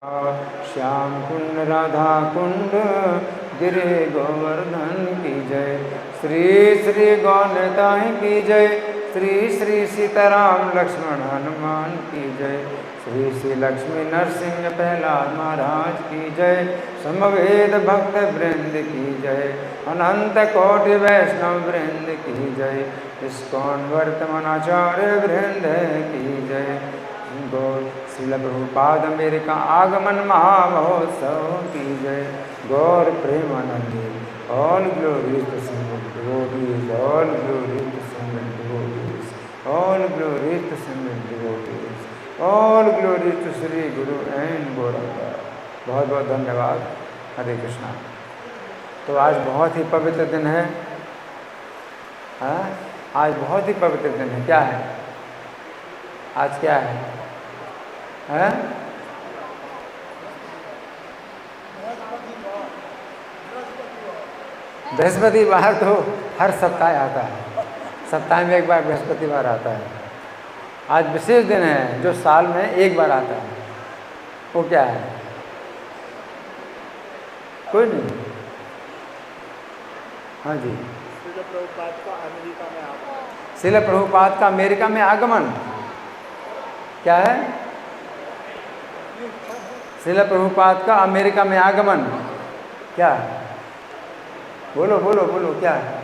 श्याम कुंड राधा कुंड गिरे गोवर्धन की जय। श्री श्री गौनताई की जय। श्री श्री सीताराम लक्ष्मण हनुमान की जय। श्री श्री लक्ष्मी नरसिंह प्रहलाद महाराज की जय। समवेद भक्त वृंद की जय। अनंत कोटि वैष्णव वृंद की जय। इस्कॉन वर्तमानाचार्य वृंद की जय। गौर श्रील प्रभुपाद अमेरिका आगमन महामहोत्सव की जय। Gaur Premanandi all glories to single devotees, all glories to single devotees, all glories to single devotees, all glories to Shri Guru and Gauranga. बहुत बहुत धन्यवाद। हरे कृष्णा। तो आज बहुत ही पवित्र दिन है। हाँ, आज बहुत ही पवित्र दिन है। क्या है आज? क्या है? हैं? बृहस्पतिवार तो हर सप्ताह आता है। सप्ताह में एक बार बृहस्पतिवार आता है। आज विशेष दिन है जो साल में एक बार आता है। वो क्या है? कोई नहीं। हाँ जी। श्रील प्रभुपाद का अमेरिका में आगमन। श्रील प्रभुपाद का अमेरिका में आगमन क्या है? श्रील प्रभुपाद का अमेरिका में आगमन क्या? बोलो बोलो बोलो, क्या है?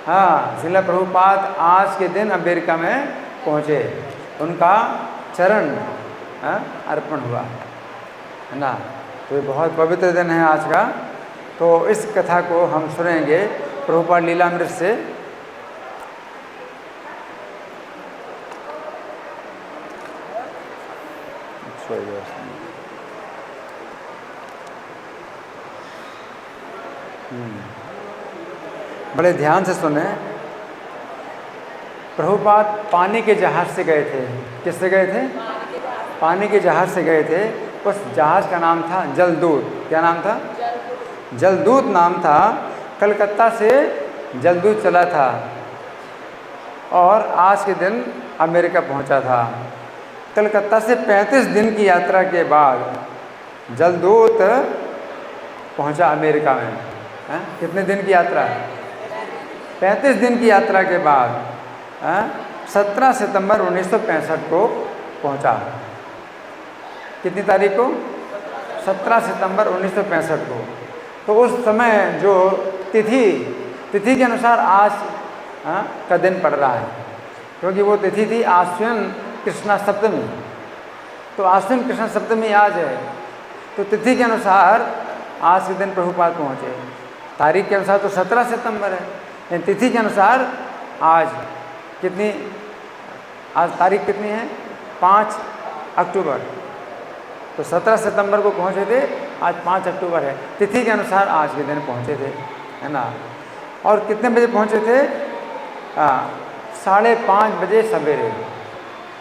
हाँ, श्रील प्रभुपाद आज के दिन अमेरिका में पहुँचे। उनका चरण अर्पण हुआ है ना। तो ये बहुत पवित्र दिन है आज का। तो इस कथा को हम सुनेंगे प्रभुपाद लीलामृत से। बड़े ध्यान से सुने। प्रभुपाद पानी के जहाज से गए थे। किससे गए थे? पानी के जहाज से गए थे। उस जहाज का नाम था जलदूत। क्या नाम था? जलदूत नाम था। कलकत्ता से जलदूत चला था और आज के दिन अमेरिका पहुंचा था। कलकत्ता से 35 दिन की यात्रा के बाद जलदूत पहुंचा अमेरिका में। कितने दिन की यात्रा? 35 दिन की यात्रा के बाद 17 सितंबर 1965 को पहुंचा। कितनी तारीख को? 17 सितंबर 1965 को। तो उस समय जो तिथि के अनुसार आज का दिन पड़ रहा है, क्योंकि वो तिथि थी आश्विन कृष्णा सप्तमी। तो आश्विन कृष्णा सप्तमी आज है। तो तिथि के अनुसार आज के दिन प्रभुपाद पहुँचे। तारीख के अनुसार तो 17 सितंबर है, लेकिन तिथि के अनुसार आज कितनी? आज तारीख कितनी है? 5 अक्टूबर। तो 17 सितंबर को पहुँचे थे, आज 5 अक्टूबर है। तिथि के अनुसार आज के दिन पहुँचे थे, है ना। और कितने बजे पहुँचे थे? 5:30 बजे सवेरे।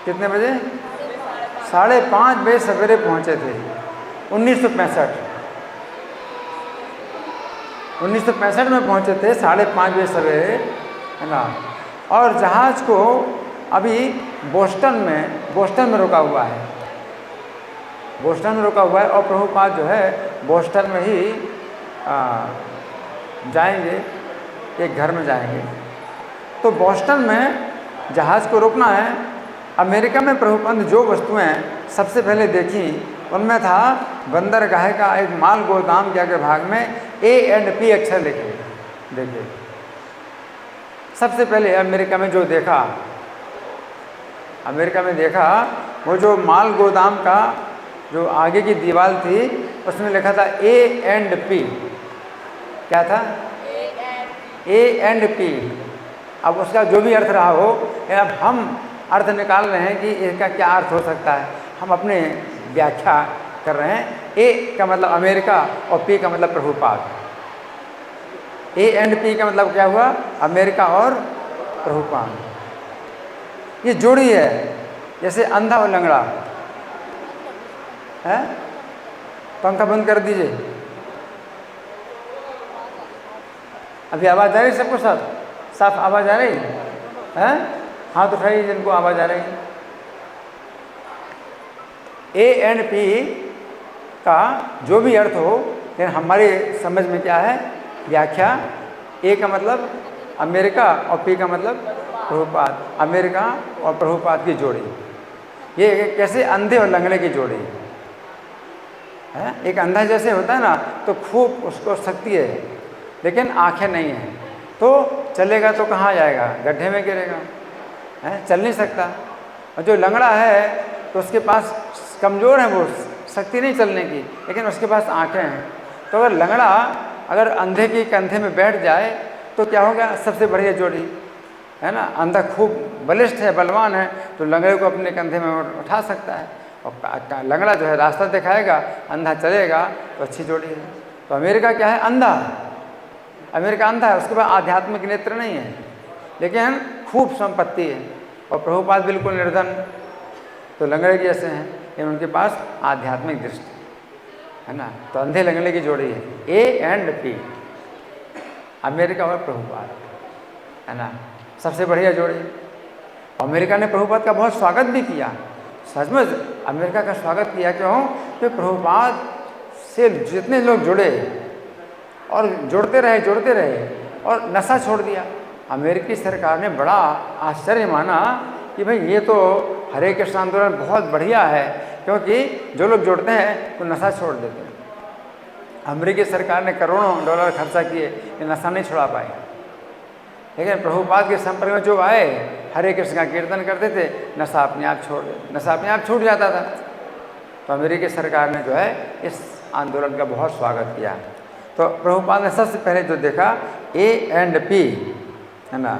कितने बजे? 5:30 बजे सवेरे पहुँचे थे। 1965 में पहुँचे थे 5:30 बजे सवेरे, है ना। और जहाज़ को अभी बोस्टन में रुका हुआ है। बोस्टन में रुका हुआ है। और प्रभुपाद जो है बोस्टन में ही जाएंगे, एक घर में जाएंगे। तो बोस्टन में जहाज़ को रुकना है। अमेरिका में प्रभुपाद ने जो वस्तुएं सबसे पहले देखी उनमें था बंदरगाह का एक माल गोदाम के आगे भाग में A&P अक्षर लिखे। देखिए, सबसे पहले अमेरिका में जो देखा, वो जो माल गोदाम का जो आगे की दीवार थी उसमें लिखा था A&P। क्या था? A&P। अब उसका जो भी अर्थ रहा हो, अब हम अर्थ निकाल रहे हैं कि इसका क्या अर्थ हो सकता है। हम अपने व्याख्या कर रहे हैं। A का मतलब अमेरिका और P का मतलब प्रभुपाद। A&P का मतलब क्या हुआ? अमेरिका और प्रभुपाद। ये जोड़ी है, जैसे अंधा और लंगड़ा है। पंखा बंद कर दीजिए। अभी आवाज़ आ रही सबको? साफ आवाज़ आ रही है? हाथ उठाइए जिनको आवाज़ आ रही है। ए एंड पी का जो भी अर्थ हो, लेकिन हमारी समझ में क्या है व्याख्या, ए का मतलब अमेरिका और पी का मतलब प्रभुपाद, अमेरिका और प्रभुपाद की जोड़ी। ये कैसे अंधे और लंगड़े की जोड़ी है। एक अंधा जैसे होता है ना तो खूब उसको शक्ति है लेकिन आंखें नहीं हैं, तो चलेगा तो कहाँ जाएगा, गड्ढे में गिरेगा, है चल नहीं सकता। और जो लंगड़ा है तो उसके पास कमज़ोर है, वो शक्ति नहीं चलने की, लेकिन उसके पास आंखें हैं। तो अगर लंगड़ा अगर अंधे के कंधे में बैठ जाए तो क्या होगा, सबसे बढ़िया जोड़ी है ना। अंधा खूब बलिष्ठ है, बलवान है, तो लंगड़े को अपने कंधे में उठा सकता है, और लंगड़ा जो है रास्ता दिखाएगा, अंधा चलेगा, तो अच्छी जोड़ी है। तो अमेरिका क्या है, अंधा है, अमेरिका अंधा है, उसके पास आध्यात्मिक नेत्र नहीं है लेकिन खूब संपत्ति है। और प्रभुपाद बिल्कुल निर्धन, तो लंगड़े जैसे हैं लेकिन उनके पास आध्यात्मिक दृष्टि है ना। तो अंधे लंगड़े की जोड़ी है, ए एंड पी, अमेरिका और प्रभुपाद है ना, सबसे बढ़िया जोड़ी। अमेरिका ने प्रभुपाद का बहुत स्वागत भी किया, सचमुच अमेरिका का स्वागत किया। क्यों कि प्रभुपाद से जितने लोग जुड़े और जुड़ते रहे और नशा छोड़ दिया। अमेरिकी सरकार ने बड़ा आश्चर्य माना कि भाई ये तो हरे कृष्ण आंदोलन बहुत बढ़िया है, क्योंकि जो लोग जुड़ते हैं तो नशा छोड़ देते हैं। अमेरिकी सरकार ने करोड़ों डॉलर खर्चा किए, ये नशा नहीं छुड़ा पाए, लेकिन प्रभुपाद के संपर्क में जो आए हरे कृष्ण का कीर्तन करते थे, नशा अपने आप छोड़ देते, नशा अपने आप छूट जाता था। तो अमेरिकी सरकार ने जो है इस आंदोलन का बहुत स्वागत किया। तो प्रभुपाद ने सबसे पहले जो देखा ए एंड पी है ना।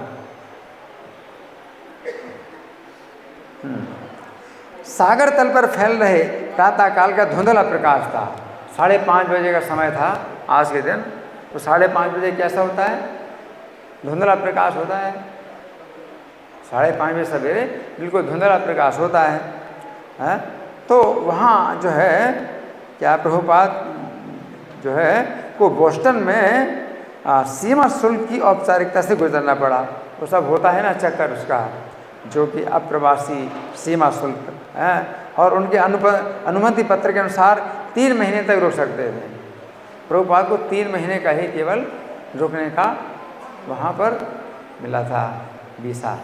सागर तल पर फैल रहे प्रातःकाल का धुंधला प्रकाश था। 5:30 बजे का समय था आज के दिन। तो 5:30 बजे कैसा होता है, धुंधला प्रकाश होता है। 5:30 बजे सवेरे बिल्कुल धुंधला प्रकाश होता है। तो वहाँ जो है क्या प्रभुपाद जो है को बोस्टन में सीमा शुल्क की औपचारिकता से गुजरना पड़ा। वो सब होता है ना चक्कर उसका, जो कि अप्रवासी सीमा शुल्क है, और उनके अनुमति पत्र के अनुसार 3 महीने तक रुक सकते थे। प्रभुपाद को 3 महीने का ही केवल रुकने का वहाँ पर मिला था वीसा,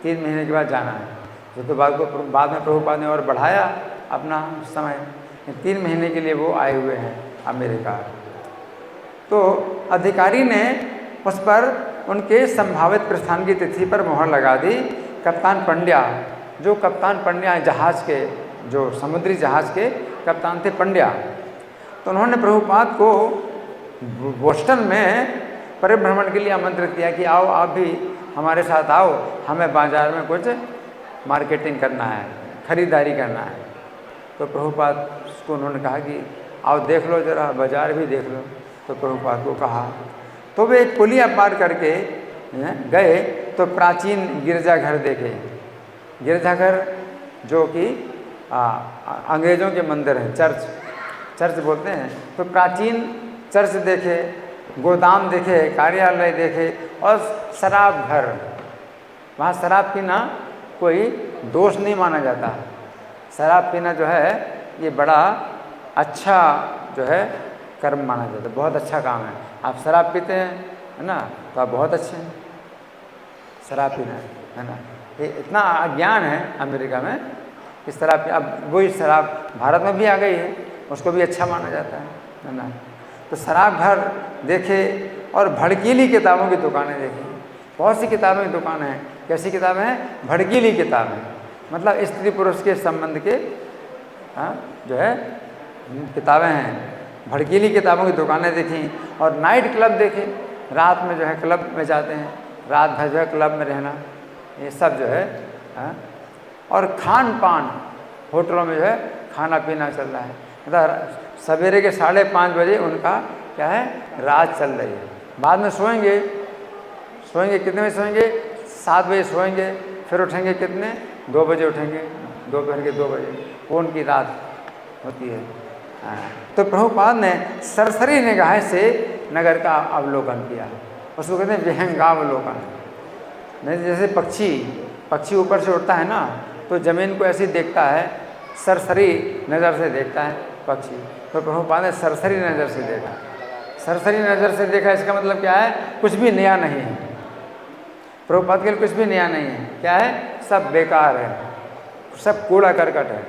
3 महीने के बाद जाना है। तो बाद में प्रभुपाद ने और बढ़ाया अपना समय, 3 महीने के लिए वो आए हुए हैं अमेरिका। तो अधिकारी ने उस पर उनके संभावित प्रस्थान की तिथि पर मोहर लगा दी। कप्तान पंड्या, जो कप्तान पंड्या जहाज़ के, जो समुद्री जहाज़ के कप्तान थे पंड्या, तो उन्होंने प्रभुपाद को बोस्टन में परिभ्रमण के लिए आमंत्रित किया कि आओ आप भी हमारे साथ आओ, हमें बाज़ार में कुछ मार्केटिंग करना है, ख़रीदारी करना है। तो प्रभुपाद को उन्होंने कहा कि आओ देख लो ज़रा, बाज़ार भी देख लो। तो प्रभुपाद को कहा, तो वे एक पुलिया पार करके गए तो प्राचीन गिरजाघर देखे। गिरजाघर जो कि अंग्रेज़ों के मंदिर हैं, चर्च बोलते हैं। तो प्राचीन चर्च देखे, गोदाम देखे, कार्यालय देखे, और शराब घर। वहाँ शराब पीना कोई दोष नहीं माना जाता। शराब पीना जो है ये बड़ा अच्छा जो है कर्म माना जाता है, बहुत अच्छा काम है। आप शराब पीते हैं है ना, तो आप बहुत अच्छे हैं। शराब पीना है ना, ये इतना अज्ञान है अमेरिका में कि शराब, अब वही शराब भारत में भी आ गई है, उसको भी अच्छा माना जाता है ना। तो शराब घर देखे और भड़कीली किताबों की दुकानें देखी। बहुत सी किताबों की दुकानें हैं। कैसी किताबें हैं? भड़कीली किताबें, मतलब स्त्री पुरुष के संबंध के जो है किताबें हैं। भड़कीली किताबों की दुकानें देखी और नाइट क्लब देखे। रात में जो है क्लब में जाते हैं, रात भर जो है क्लब में रहना, ये सब जो है। और खान पान, होटलों में जो है खाना पीना चल रहा है। मतलब सवेरे के 5:30 बजे उनका क्या है, रात चल रही है। बाद में सोएंगे कितने बजे सोएंगे? 7 बजे सोएंगे, फिर उठेंगे कितने? 2 बजे उठेंगे, दोपहर के 2 बजे, वो उनकी रात होती है। तो प्रभुपाद ने सरसरी निगाह से नगर का अवलोकन किया। उसको कहते हैं विहंगावलोकन। नहीं, जैसे पक्षी ऊपर से उड़ता है ना, तो ज़मीन को ऐसे देखता है, सरसरी नज़र से देखता है पक्षी, तो प्रभुपाद ने सरसरी नज़र से देखा। सरसरी नज़र से देखा इसका मतलब क्या है? कुछ भी नया नहीं है। प्रभुपाद के लिए कुछ भी नया नहीं है। क्या है? सब बेकार है, सब कूड़ा करकट है।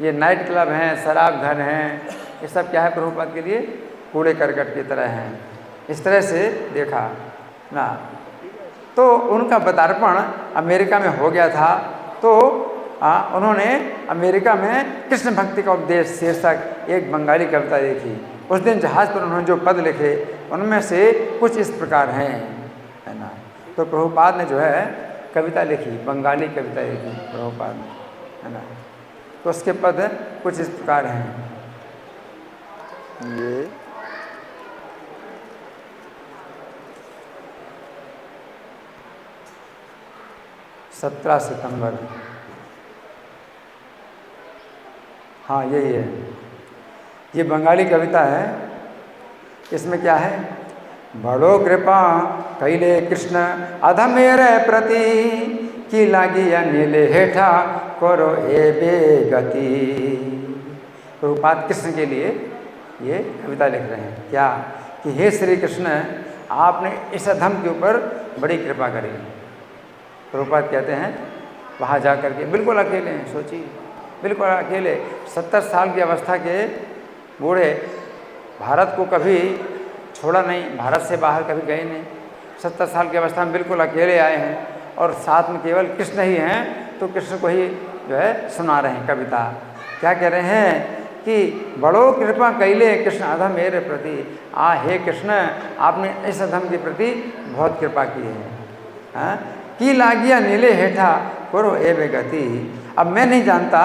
ये नाइट क्लब हैं, शराब घर हैं, ये सब क्या है? प्रभुपाद के लिए कूड़े करकट की तरह हैं। इस तरह से देखा ना। तो उनका पदार्पण अमेरिका में हो गया था। तो उन्होंने अमेरिका में कृष्ण भक्ति का उपदेश शीर्षक एक बंगाली कविता लिखी। उस दिन जहाज़ पर उन्होंने जो पद लिखे उनमें से कुछ इस प्रकार हैं, है ना। तो प्रभुपाद ने जो है कविता लिखी, बंगाली कविता लिखी प्रभुपाद ने, है ना। तो उसके पद कुछ इस प्रकार हैं। ये 17 सितंबर, हाँ यही है, ये बंगाली कविता है। इसमें क्या है? बड़ो कृपा कैले कृष्ण अधमेरे प्रति की लागी नीले हेठा करो ए बेगति। प्रभुपाद कृष्ण के लिए ये कविता लिख रहे हैं। क्या कि हे श्री कृष्ण, आपने इस अधम के ऊपर बड़ी कृपा करी। प्रभुपाद कहते हैं वहाँ जा कर के बिल्कुल अकेले हैं, सोचिए बिल्कुल अकेले, 70 साल की अवस्था के बूढ़े, भारत को कभी छोड़ा नहीं, भारत से बाहर कभी गए नहीं, 70 साल की अवस्था में बिल्कुल अकेले आए हैं और साथ में केवल कृष्ण ही हैं। तो कृष्ण को ही जो है सुना रहे हैं कविता। क्या कह रहे हैं कि बड़ो कृपा कैले कृष्ण अधम मेरे प्रति। हे कृष्ण, आपने इस अधम के प्रति बहुत कृपा की है। की लागिया नीले हेठा करो ए बेगति। अब मैं नहीं जानता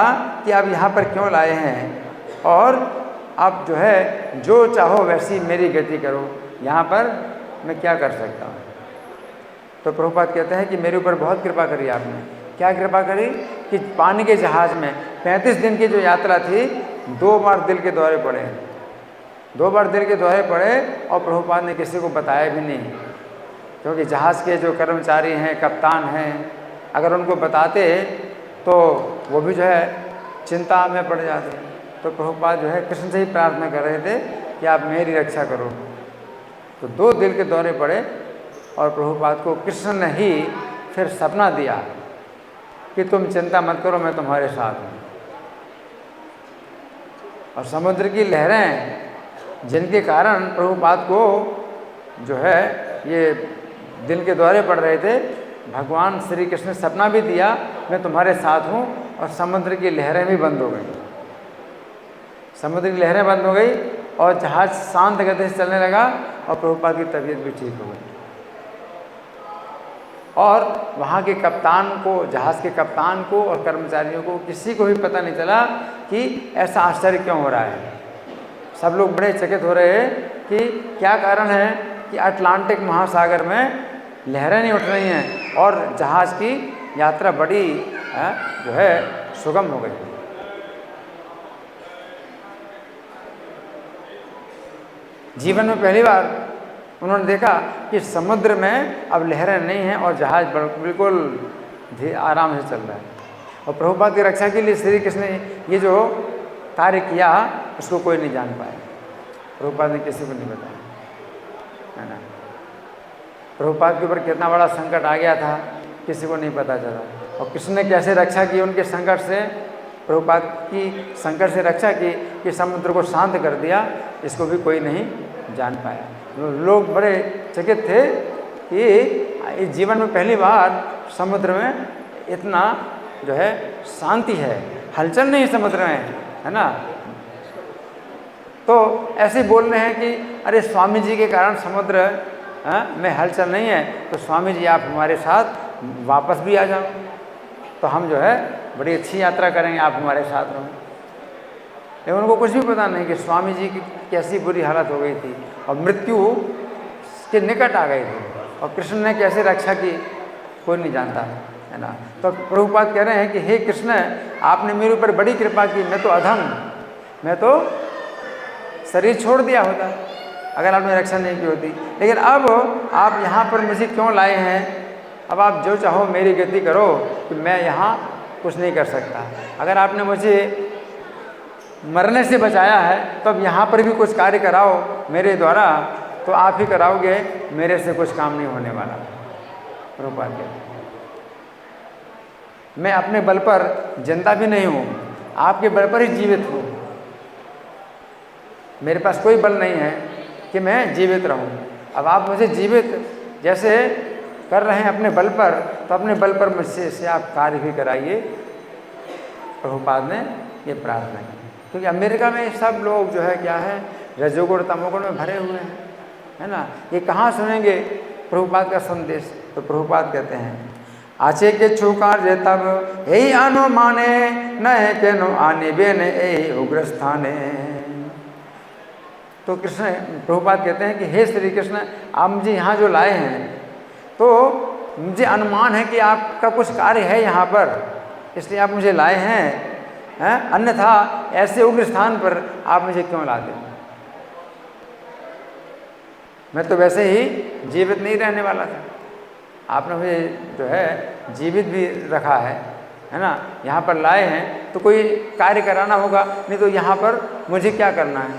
कि आप यहाँ पर क्यों लाए हैं और आप जो है जो चाहो वैसी मेरी गति करो, यहाँ पर मैं क्या कर सकता हूँ। तो प्रभुपाद कहते हैं कि मेरे ऊपर बहुत कृपा करी आपने। क्या कृपा करी? कि पानी के जहाज़ में 35 दिन की जो यात्रा थी, 2 बार दिल के दौरे पड़े, 2 बार दिल के दौरे पड़े और प्रभुपाद ने किसी को बताया भी नहीं, क्योंकि जहाज़ के जो कर्मचारी हैं, कप्तान हैं, अगर उनको बताते तो वो भी जो है चिंता में पड़ जाते। तो प्रभुपाद जो है कृष्ण से ही प्रार्थना कर रहे थे कि आप मेरी रक्षा करो। तो 2 दिल के दौरे पड़े और प्रभुपाद को कृष्ण ने ही फिर सपना दिया कि तुम चिंता मत करो, मैं तुम्हारे साथ हूँ। और समुद्र की लहरें जिनके कारण प्रभुपाद को जो है ये दिल के दौरे पड़ रहे थे, भगवान श्री कृष्ण ने सपना भी दिया मैं तुम्हारे साथ हूँ, और समुद्र की लहरें भी बंद हो गई। समुद्र की लहरें बंद हो गई और जहाज़ शांत गति से चलने लगा और प्रभुपाद की तबीयत भी ठीक हो गई। और वहाँ के कप्तान को, जहाज़ के कप्तान को और कर्मचारियों को किसी को भी पता नहीं चला कि ऐसा आश्चर्य क्यों हो रहा है। सब लोग बड़े चकित हो रहे हैं कि क्या कारण है कि अटलांटिक महासागर में लहरें नहीं उठ रही हैं और जहाज़ की यात्रा बड़ी जो है सुगम हो गई। जीवन में पहली बार उन्होंने देखा कि समुद्र में अब लहरें नहीं हैं और जहाज़ बिल्कुल आराम से चल रहा है। और प्रभुपाद की रक्षा के लिए श्री कृष्ण ने ये जो कार्य किया उसको कोई नहीं जान पाया। प्रभुपाद ने किसी को नहीं बताया, है ना। प्रभुपाद के ऊपर कितना बड़ा संकट आ गया था किसी को नहीं पता चला, और कृष्ण ने कैसे रक्षा की उनके संकट से, प्रभुपाद की संकट से रक्षा की कि समुद्र को शांत कर दिया, इसको भी कोई नहीं जान पाया। लोग बड़े चकित थे कि इस जीवन में पहली बार समुद्र में इतना जो है शांति है, हलचल नहीं समुद्र में, है ना। तो ऐसे बोल रहे हैं कि अरे स्वामी जी के कारण समुद्र में हलचल नहीं है, तो स्वामी जी आप हमारे साथ वापस भी आ जाओ, तो हम जो है बड़ी अच्छी यात्रा करेंगे, आप हमारे साथ रहो। लेकिन उनको कुछ भी पता नहीं कि स्वामी जी की कैसी बुरी हालत हो गई थी और मृत्यु के निकट आ गई थी, और कृष्ण ने कैसे रक्षा की कोई नहीं जानता, है ना। तो प्रभुपाद कह रहे हैं कि हे कृष्ण, आपने मेरे ऊपर बड़ी कृपा की, मैं तो अधम, मैं तो शरीर छोड़ दिया होता अगर आपने रक्षा नहीं की होती। लेकिन अब आप यहाँ पर मुझे क्यों लाए हैं? अब आप जो चाहो मेरी गति करो कि मैं यहाँ कुछ नहीं कर सकता। अगर आपने मुझे मरने से बचाया है तो अब यहाँ पर भी कुछ कार्य कराओ मेरे द्वारा, तो आप ही कराओगे, मेरे से कुछ काम नहीं होने वाला। प्रभुपाद कहते हैं मैं अपने बल पर जिंदा भी नहीं हूँ, आपके बल पर ही जीवित हूँ। मेरे पास कोई बल नहीं है कि मैं जीवित रहूँ। अब आप मुझे जीवित जैसे कर रहे हैं अपने बल पर, तो अपने बल पर मुझसे से आप कार्य भी कराइए। प्रभुपाद ने ये प्रार्थना की, क्योंकि अमेरिका में सब लोग जो है क्या है, रजोगुण तमोगुण में भरे हुए हैं, है ना। ये कहाँ सुनेंगे प्रभुपाद का संदेश। तो प्रभुपाद कहते हैं आचे के छुकार जे तब यही आनो माने न है के नो आने बेने यही उग्र स्थाने। तो कृष्ण प्रभुपाद कहते हैं कि हे श्री कृष्ण, आप मुझे यहाँ जो लाए हैं तो मुझे अनुमान है कि आपका कुछ कार्य है यहाँ पर, इसलिए आप मुझे लाए हैं, अन्यथा ऐसे उग्र स्थान पर आप मुझे क्यों लाते। मैं तो वैसे ही जीवित नहीं रहने वाला था, आपने मुझे जो है जीवित भी रखा है ना। यहाँ पर लाए हैं तो कोई कार्य कराना होगा, नहीं तो यहाँ पर मुझे क्या करना है।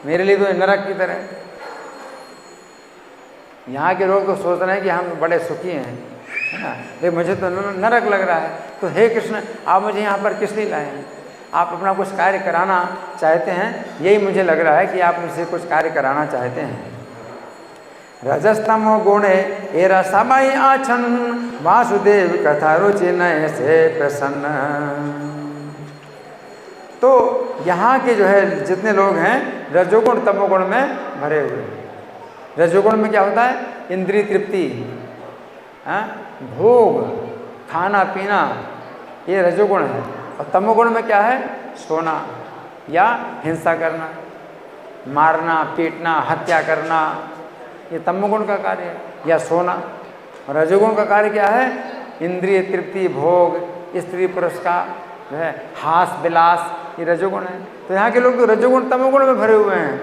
मेरे लिए तो नरक की तरह। यहाँ के लोग तो सोच रहे हैं कि हम बड़े सुखी हैं, है ना, लेकिन मुझे तो नरक लग रहा है। तो हे कृष्ण, आप मुझे यहाँ पर किस लिए लाए हैं। आप अपना कुछ कार्य कराना चाहते हैं, यही मुझे लग रहा है कि आप मुझसे कुछ कार्य कराना चाहते हैं। रजस्तमो गुणे एरा सबाई आछन वासुदेव कथा रुचि नय से प्रसन्न। तो यहाँ के जो है जितने लोग हैं रजोगुण तमोगुण में भरे हुए हैं। रजोगुण में क्या होता है, इंद्रिय तृप्ति, भोग, खाना पीना, ये रजोगुण है। और तमोगुण में क्या है, सोना या हिंसा करना, मारना पीटना हत्या करना, ये तमोगुण का कार्य है, या सोना। और रजोगुण का कार्य क्या है, इंद्रिय तृप्ति, भोग, स्त्री पुरुष का जो है हास विलास, ये रजोगुण है। तो यहाँ के लोग तो रजोगुण तमोगुण में भरे हुए हैं,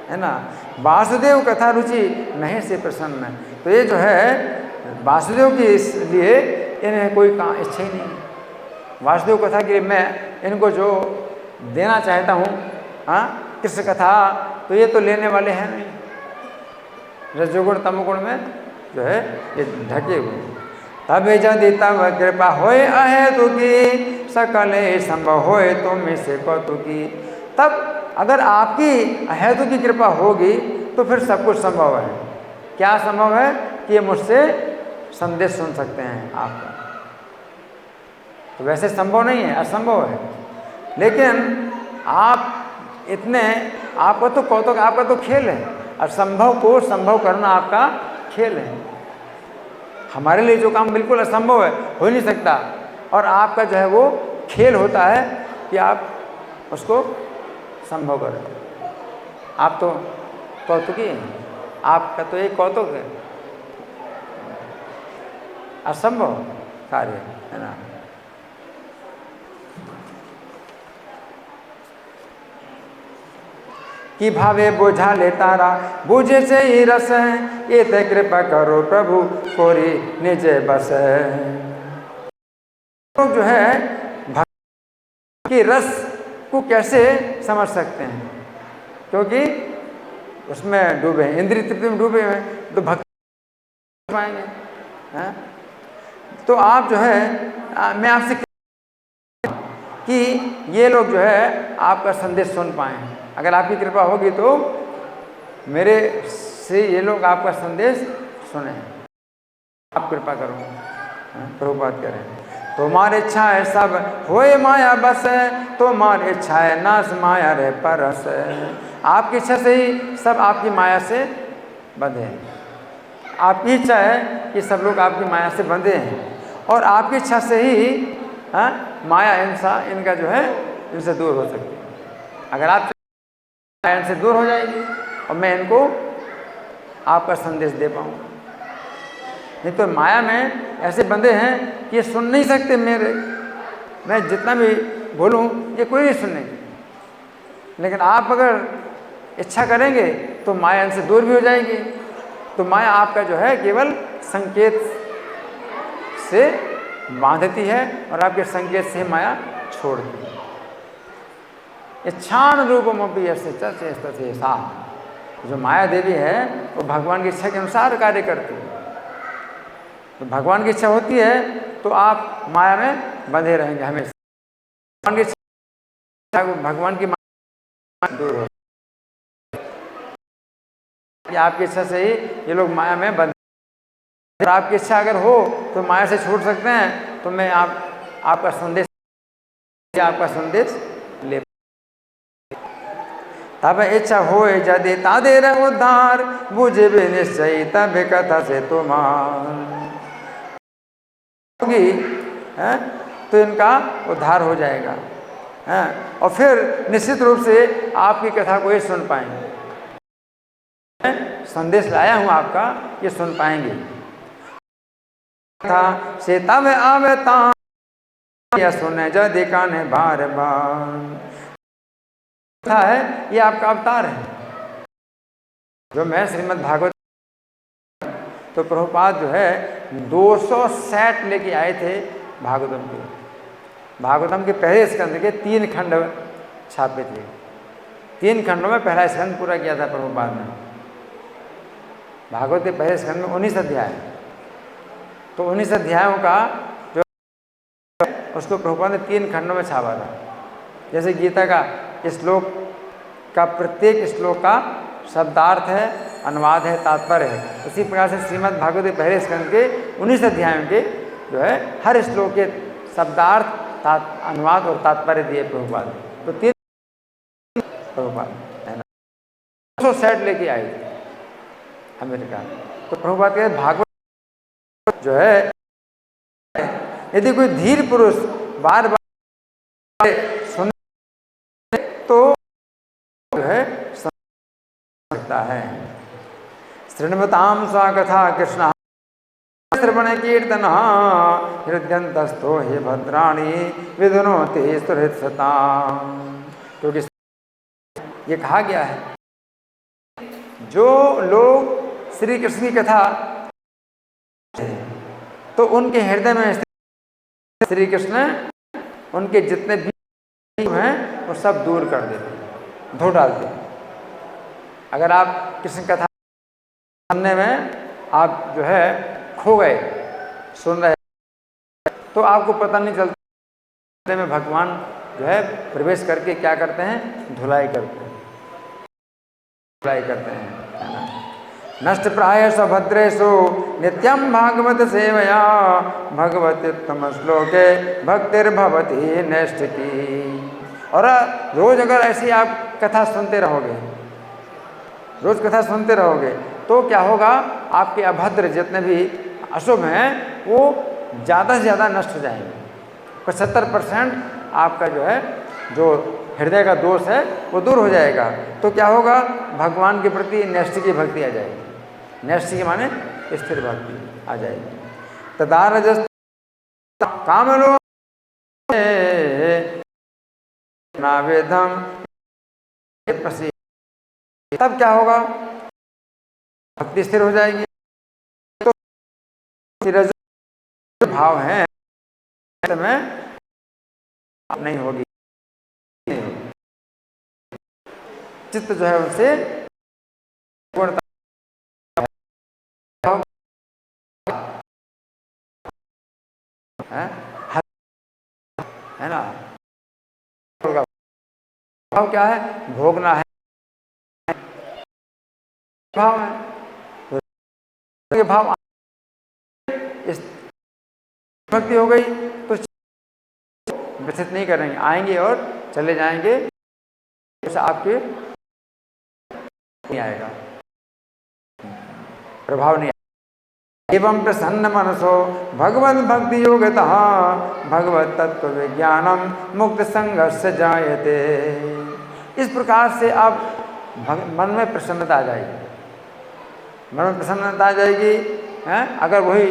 है ना। वासुदेव कथा रुचि नहीं से प्रसन्न। तो ये जो है वासुदेव के इसलिए इन्हें कोई काम इच्छा ही नहीं है। वासुदेव कथा के लिए मैं इनको जो देना चाहता हूँ, कृष्ण कथा, तो ये तो लेने वाले हैं नहीं। रजोगुण तमोगुण में जो है ये ढके हुए। तब यदि तब कृपा होए अहेतु की सकले संभव होए तुम से कौतु की। तब अगर आपकी अहेतु की कृपा होगी तो फिर सब कुछ संभव है। क्या संभव है कि ये मुझसे संदेश सुन सकते हैं आपका। तो वैसे संभव नहीं है, असंभव है। लेकिन आप इतने, आपका तो कौतुक, आपका तो खेल है। असंभव को संभव करना आपका खेल है। हमारे लिए जो काम बिल्कुल असंभव है, हो नहीं सकता, और आपका जो है वो खेल होता है कि आप उसको संभव करें। आप तो कौतुकी हैं, आपका तो एक कौतुक है, असंभव कार्य है ना। कि भावे बोझा ले तारा बूझे से ही रस है, ये ते कृपा करो प्रभु कोरी निज बस। तो जो है भक्ति की रस को कैसे समझ सकते हैं, क्योंकि उसमें डूबे हैं, इंद्रिय तृप्ति में डूबे हैं, तो भक्ति पाएंगे। तो आप जो है मैं आपसे कि ये लोग जो है आपका संदेश सुन पाएँ। अगर आपकी कृपा होगी तो मेरे से ये लोग आपका संदेश सुने। आप कृपा करो। प्रभुपाद कह रहे हैं तुम्हारी इच्छा है सब होए माया बस, तुम्हारी इच्छा है नाश माया रे परस। आपकी इच्छा से ही सब आपकी माया से बंधे हैं। आपकी इच्छा है कि सब लोग आपकी माया से बंधे हैं, और आपकी इच्छा से ही माया हिंसा इनका जो है इनसे दूर हो सकती है। अगर आप माया इनसे दूर हो जाएगी और मैं इनको आपका संदेश दे पाऊँ। नहीं तो माया में ऐसे बंधे हैं कि ये सुन नहीं सकते मेरे, मैं जितना भी बोलूँ ये कोई नहीं सुनेंगे। लेकिन आप अगर इच्छा करेंगे तो माया इनसे दूर भी हो जाएगी। तो माया आपका जो है केवल संकेत से बांधती है और आपके संकेत से माया छोड़ती है। इच्छान रूपमपि यस्य तस्य सा, जो माया देवी है वो भगवान की इच्छा के अनुसार कार्य करती है। तो भगवान की इच्छा होती है तो आप माया में बंधे रहेंगे हमेशा। भगवान की इच्छा, भगवान की माया दूर हो, आपकी इच्छा से ही ये लोग माया में बंधे। अगर आपकी इच्छा अगर हो तो माया से छूट सकते हैं। तो मैं आपका संदेश ले, तब इच्छा हो यदि तादेर उद्धार बुझे भी निश्चय तब कथा से तुम्हार होगी, तो इनका उद्धार हो जाएगा। और फिर निश्चित रूप से आपकी कथा को ये सुन पाएंगे। संदेश लाया हूँ आपका, ये सुन पाएंगे। कथा से तब आवता या सुने जदि काने बार बार है, ये आपका अवतार है। जो मैं श्रीमद् भागवत, तो प्रभुपाद जो है 200 सेट लेके आए थे भागवतम के। भागवतम के पहले स्कंद के 3 खंड छापे थे। 3 खंडों में पहला स्कंद पूरा किया था प्रभुपाद ने। भागवत के पहले स्कंद में 19 अध्याय, तो 19 अध्यायों का जो उसको प्रभुपाद ने 3 खंडों में छापा था। जैसे गीता का श्लोक का प्रत्येक श्लोक का शब्दार्थ है, अनुवाद है, तात्पर्य है। उसी प्रकार से श्रीमद् भागवत के पहले स्कंद के 19 अध्यायों के जो है हर श्लोक के शब्दार्थ, अनुवाद और तात्पर्य दिए प्रभुपाद। तो 3 प्रभुपाद है ना, 200 सेट लेके आए अमेरिका। तो प्रभुपाद के भागवत जो है, यदि कोई धीर पुरुष बार बार सुन तो जो है सकता है। श्रृण्वतां सा कथा कृष्ण श्रवण कीर्तन हृदयंतस्थो हे भद्राणी विधुनोति सुहृत्सता। क्योंकि ये कहा गया है, जो लोग श्री कृष्ण की कथा तो उनके हृदय में श्री कृष्ण उनके जितने भी हैं वो सब दूर कर देते हैं, धो डालते हैं। अगर आप कृष्ण कथा सुनने में आप जो है खो गए, सुन रहे, तो आपको पता नहीं चलता में भगवान जो है प्रवेश करके क्या करते हैं, धुलाई करते हैं, धुलाई करते हैं, है ना। नष्ट प्रायेषु भद्रेषु नित्यं भागवत सेवया भगवत्युत्तम श्लोके भक्तिर्भवति नैष्ठिकी। और रोज अगर ऐसी आप कथा सुनते रहोगे, रोज कथा सुनते रहोगे, तो क्या होगा, आपके अभद्र जितने भी अशुभ हैं वो ज़्यादा से ज़्यादा नष्ट हो जाएंगे। 75% आपका जो है, जो हृदय का दोष है वो दूर हो जाएगा। तो क्या होगा, भगवान के प्रति नैष्ठिकी भक्ति आ जाएगी। नैष्ठिकी माने स्थिर भक्ति आ जाएगी। तदा रजस कामलो नावेदम, तब क्या होगा, भक्ति स्थिर हो जाएगी। तो रज भाव है में नहीं होगी, चित्त जो है उनसे है ना। भाव क्या है, भोगना है, भाव है। तो भाव इस भक्ति हो गई तो व्यथित नहीं करेंगे, आएंगे और चले जाएंगे, ऐसा आपके नहीं आएगा, प्रभाव नहीं आएगा। एवं प्रसन्न मनसो भगवत भक्ति योगतः भगवत तत्व विज्ञानम मुक्त संघर्ष जायते। इस प्रकार से आप मन में प्रसन्नता आ जाएगी, मन में प्रसन्नता आ जाएगी, हैं? अगर वही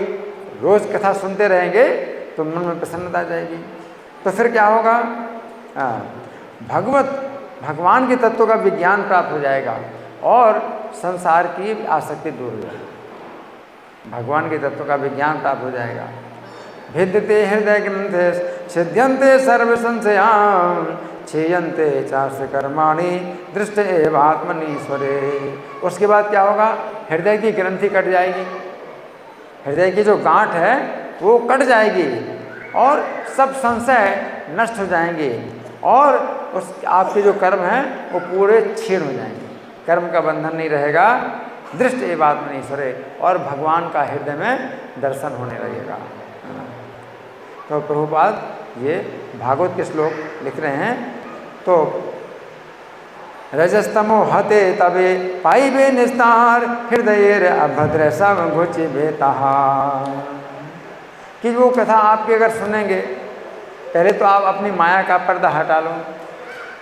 रोज कथा सुनते रहेंगे तो मन में प्रसन्नता आ जाएगी। तो फिर क्या होगा, भगवान के तत्व का विज्ञान प्राप्त हो जाएगा और संसार की आसक्ति दूर हो जाएगी। भगवान के तत्व का विज्ञान प्राप्त हो जाएगा। भिद्यते हृदय ग्रंथे सिद्ध्यंते सर्व संशयाम क्षीयंते चास्य कर्माणि दृष्ट एव आत्मनीश्वरे। उसके बाद क्या होगा? हृदय की ग्रंथि कट जाएगी, हृदय की जो गांठ है वो कट जाएगी और सब संशय नष्ट हो जाएंगे और उस आपके जो कर्म हैं वो पूरे क्षीण हो जाएंगे, कर्म का बंधन नहीं रहेगा। दृष्ट एव आत्मनीश्वरे, और भगवान का हृदय में दर्शन होने लगेगा। तो प्रभुपाद ये भागवत के श्लोक लिख रहे हैं। तो रजस्तमो हते तबे पाइबे निस्तार हृदय अभद्र सब घुचि बेतहा। कि वो कथा आपके अगर सुनेंगे, पहले तो आप अपनी माया का पर्दा हटा लो,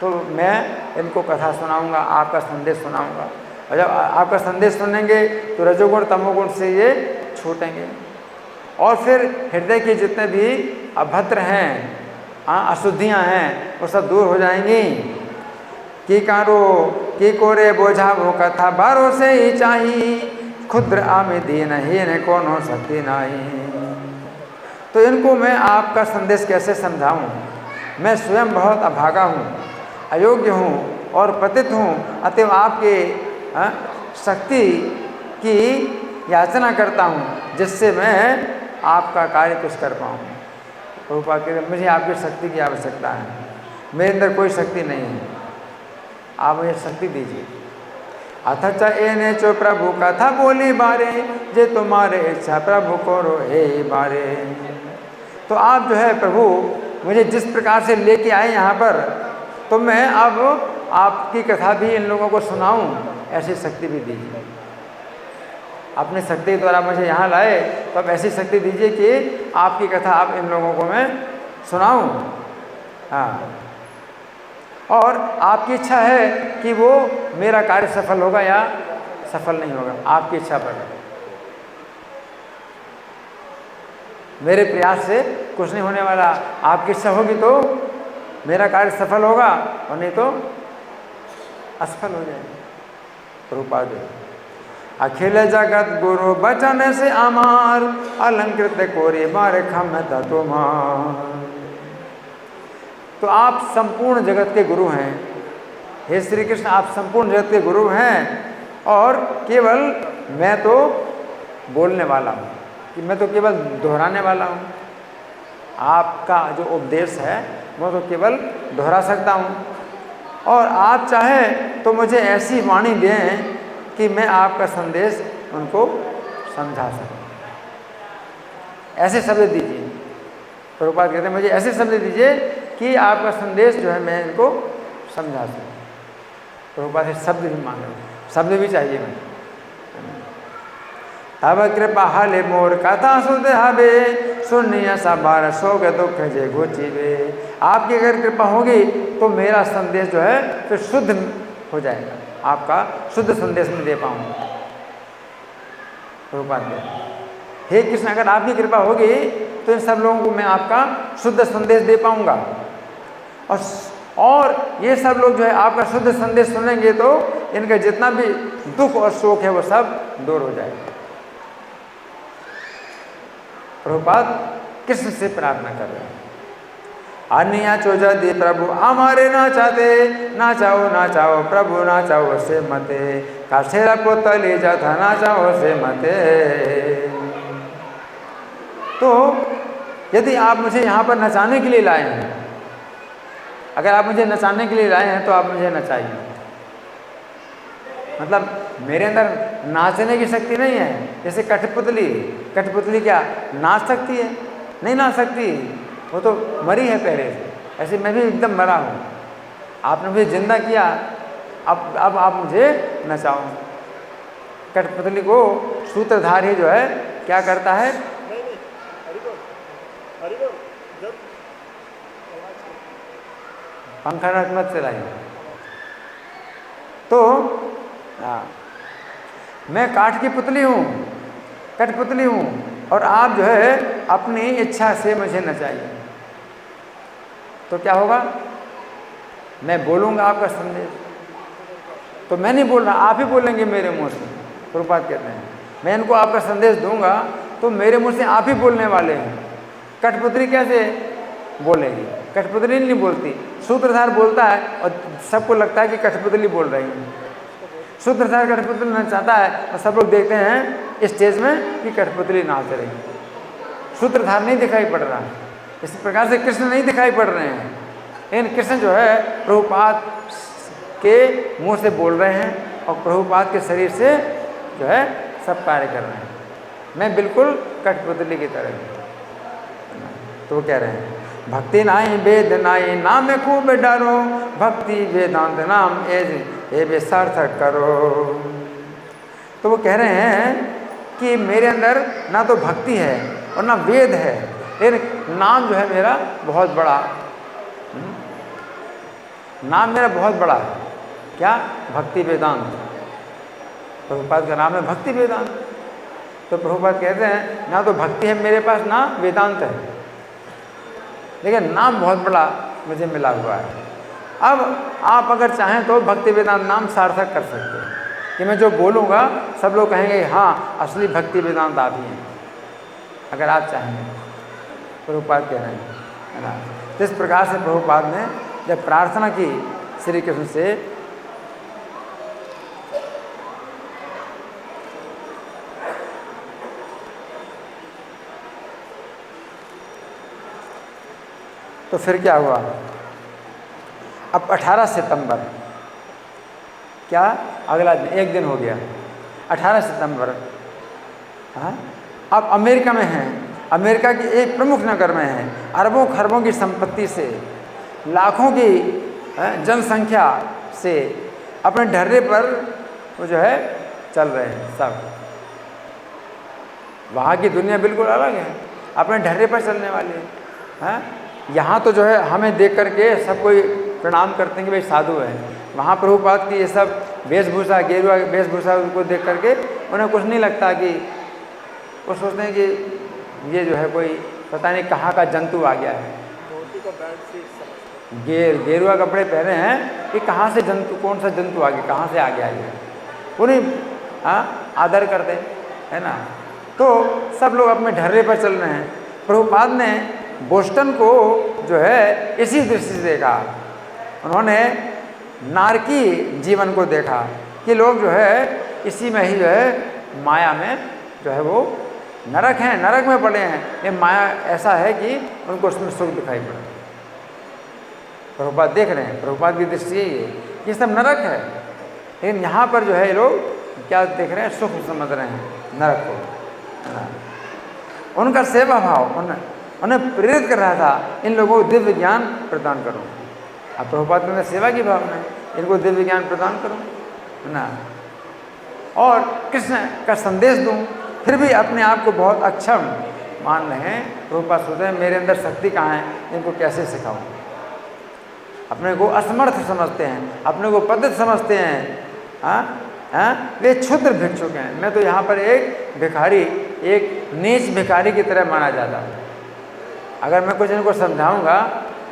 तो मैं इनको कथा सुनाऊंगा, आपका संदेश सुनाऊंगा, और जब आपका संदेश सुनेंगे तो रजोगुण तमोगुण से ये छूटेंगे और फिर हृदय के जितने भी अभद्र हैं, अशुद्धियाँ हैं, वो सब दूर हो जाएंगी। कि कारो कि कोरे बोझा वो कथा भरोसे ही चाही खुद्र आमे दीन ही ने कौन हो सकती नहीं। तो इनको मैं आपका संदेश कैसे समझाऊं? मैं स्वयं बहुत अभागा हूँ, अयोग्य हूँ और पतित हूँ, अतएव आपके शक्ति की याचना करता हूँ जिससे मैं आपका कार्य कुछ कर पाऊँ। प्रभुपाद कहते मुझे आपकी शक्ति की आवश्यकता है, मेरे अंदर कोई शक्ति नहीं है, आप मुझे शक्ति दीजिए। अथ च एने चो प्रभु कथा बोली बारे जे तुम्हारे इच्छा प्रभु को रो हे बारे। तो आप जो है प्रभु मुझे जिस प्रकार से लेके आए यहाँ पर, तो मैं अब आपकी कथा भी इन लोगों को सुनाऊं, ऐसी शक्ति भी दीजिए। अपनी शक्ति द्वारा मुझे यहाँ लाए, तो अब ऐसी शक्ति दीजिए कि आपकी कथा आप इन लोगों को मैं सुनाऊं। हाँ, और आपकी इच्छा है कि वो मेरा कार्य सफल होगा या सफल नहीं होगा, आपकी इच्छा पर है। मेरे प्रयास से कुछ नहीं होने वाला, आपकी इच्छा होगी तो मेरा कार्य सफल होगा और नहीं तो असफल हो जाएगा। प्रभुपाद अखिल जगत गुरु बचन से अमार अलंकृत कोरी मारे खम तुम्हार। तो आप संपूर्ण जगत के गुरु हैं, हे श्री कृष्ण, आप संपूर्ण जगत के गुरु हैं और केवल मैं तो बोलने वाला हूँ, कि मैं तो केवल दोहराने वाला हूँ। आपका जो उपदेश है मैं तो केवल दोहरा सकता हूँ, और आप चाहें तो मुझे ऐसी वाणी दें कि मैं आपका संदेश उनको समझा सकूँ। ऐसे शब्द दीजिए। प्रभुपाद कहते हैं मुझे ऐसे शब्द दीजिए कि आपका संदेश जो है मैं इनको समझा सकूँ। प्रभुपाद से शब्द भी मांगे, शब्द भी चाहिए मैं। तब कृपा हले मोर कथा सुध हबे सुनिया सबार सोग दुख जे घोचिबे। आपकी अगर कृपा होगी तो मेरा संदेश जो है फिर शुद्ध हो जाएगा, आपका शुद्ध संदेश मैं दे पाऊँगा। प्रभुपाद हे कृष्ण, अगर आपकी कृपा होगी तो इन सब लोगों को मैं आपका शुद्ध संदेश दे पाऊँगा, और ये सब लोग जो है आपका शुद्ध संदेश सुनेंगे तो इनका जितना भी दुख और शोक है वो सब दूर हो जाएगा। प्रभुपाद कृष्ण से प्रार्थना कर रहे हैं, अन्य चोजा दे प्रभु हमारे ना चाहते, ना चाहो प्रभु ना चाहो से मते काशेरा पोता ले जाता ना चाहो से मते। तो यदि आप मुझे यहाँ पर नचाने के लिए लाए हैं, अगर आप मुझे नचाने के लिए लाए हैं तो आप मुझे नचाइए। मतलब मेरे अंदर नाचने की शक्ति नहीं है। जैसे कठपुतली क्या नाच सकती है? नहीं नाच सकती, वो तो मरी है पहले से। ऐसे मैं भी एकदम मरा हूँ, आपने मुझे जिंदा किया, अब आप मुझे नचाओ। कठपुतली को सूत्रधारी जो है क्या करता है? पंखा मत चलाइए। तो मैं काठ की पुतली हूँ, कठपुतली हूँ, और आप जो है अपनी इच्छा से मुझे नचाइए। तो क्या होगा? मैं बोलूँगा आपका संदेश, तो मैं नहीं बोल रहा, आप ही बोलेंगे मेरे मुँह से। प्रभुपाद कहते हैं मैं इनको आपका संदेश दूंगा तो मेरे मुँह से आप ही बोलने वाले हैं। कठपुतली कैसे बोलेगी? कठपुतली नहीं बोलती, सूत्रधार बोलता है और सबको लगता है कि कठपुतली बोल रही है। सूत्रधार कठपुतली नचाता है और सब लोग देखते हैं स्टेज में कि कठपुतली नाच रही है, सूत्रधार नहीं दिखाई पड़ रहा है। इस प्रकार से कृष्ण नहीं दिखाई पड़ रहे हैं, लेकिन कृष्ण जो है प्रभुपाद के मुंह से बोल रहे हैं और प्रभुपाद के शरीर से जो है सब कार्य कर रहे हैं। मैं बिल्कुल कठपुतली की तरह हूँ। तो वो कह रहे हैं भक्ति नाई वेद नाई नाम खूब डरो, भक्ति वेदांत नाम ए वे सार्थक करो। तो वो कह रहे हैं कि मेरे अंदर ना तो भक्ति है और ना वेद है, लेकिन नाम जो है मेरा बहुत बड़ा, नाम मेरा बहुत बड़ा है। क्या? भक्ति वेदांत। प्रभुपाद का नाम है भक्ति वेदांत। तो प्रभुपाद कहते हैं ना तो भक्ति है मेरे पास ना वेदांत है, लेकिन नाम बहुत बड़ा मुझे मिला हुआ है। अब आप अगर चाहें तो भक्ति वेदांत नाम सार्थक कर सकते हैं कि मैं जो बोलूँगा सब लोग कहेंगे हाँ असली भक्ति वेदांत आप ही हैं, अगर आप चाहेंगे। प्रभुपाद कह रहे हैं, है ना। तो इस प्रकार से प्रभुपाद ने जब प्रार्थना की श्री कृष्ण से, तो फिर क्या हुआ? अब 18 सितंबर, क्या अगला दिन, एक दिन हो गया, 18 सितंबर। हाँ, अब अमेरिका में हैं, अमेरिका की एक प्रमुख नगर में हैं, अरबों खरबों की संपत्ति से, लाखों की जनसंख्या से अपने ढर्रे पर वो जो है चल रहे हैं सब। वहाँ की दुनिया बिल्कुल अलग है, अपने ढर्रे पर चलने वाली है। हाँ, यहाँ तो जो है हमें देख करके सब कोई प्रणाम करते हैं कि भाई साधु है। वहाँ प्रभुपाद की ये सब वेशभूषा, गेरुआ वेशभूषा उनको देख करके उन्हें कुछ नहीं लगता, कि वो सोचते हैं कि ये जो है कोई पता नहीं कहाँ का जंतु आ गया है। गेरुआ कपड़े पहने हैं कि कहाँ से जंतु, कौन सा जंतु आ गया, कहाँ से आ गया है, उन्हें आदर करते है ना। तो सब लोग अपने ढर्रे पर चल रहे हैं। प्रभुपाद ने बोस्टन को जो है इसी दृष्टि से देखा, उन्होंने नारकी जीवन को देखा कि लोग जो है इसी में ही जो है माया में जो है वो नरक हैं, नरक में पड़े हैं। ये माया ऐसा है कि उनको उसमें सुख दिखाई पड़े। प्रभुपाद देख रहे हैं, प्रभुपाद की दृष्टि यही है कि सब नरक है, लेकिन यहाँ पर जो है ये लोग क्या देख रहे हैं? सुख समझ रहे हैं नरक को। उनका सेवा भाव उन्हें प्रेरित कर रहा था, इन लोगों को दिव्य ज्ञान प्रदान करो। अब प्रभुपाद में सेवा की भावना है, इनको दिव्य ज्ञान प्रदान करो, है ना, और कृष्ण का संदेश दूँ। फिर भी अपने आप को बहुत अक्षम मान रहे हैं। प्रभुपाद सोचते हैं मेरे अंदर शक्ति कहाँ है, इनको कैसे सिखाऊं। अपने को असमर्थ समझते हैं, अपने को पतित समझते हैं। वे क्षुद्र भिक्षुक हैं। मैं तो यहाँ पर एक भिखारी, एक नीच भिखारी की तरह माना जाता है। अगर मैं कुछ इनको समझाऊंगा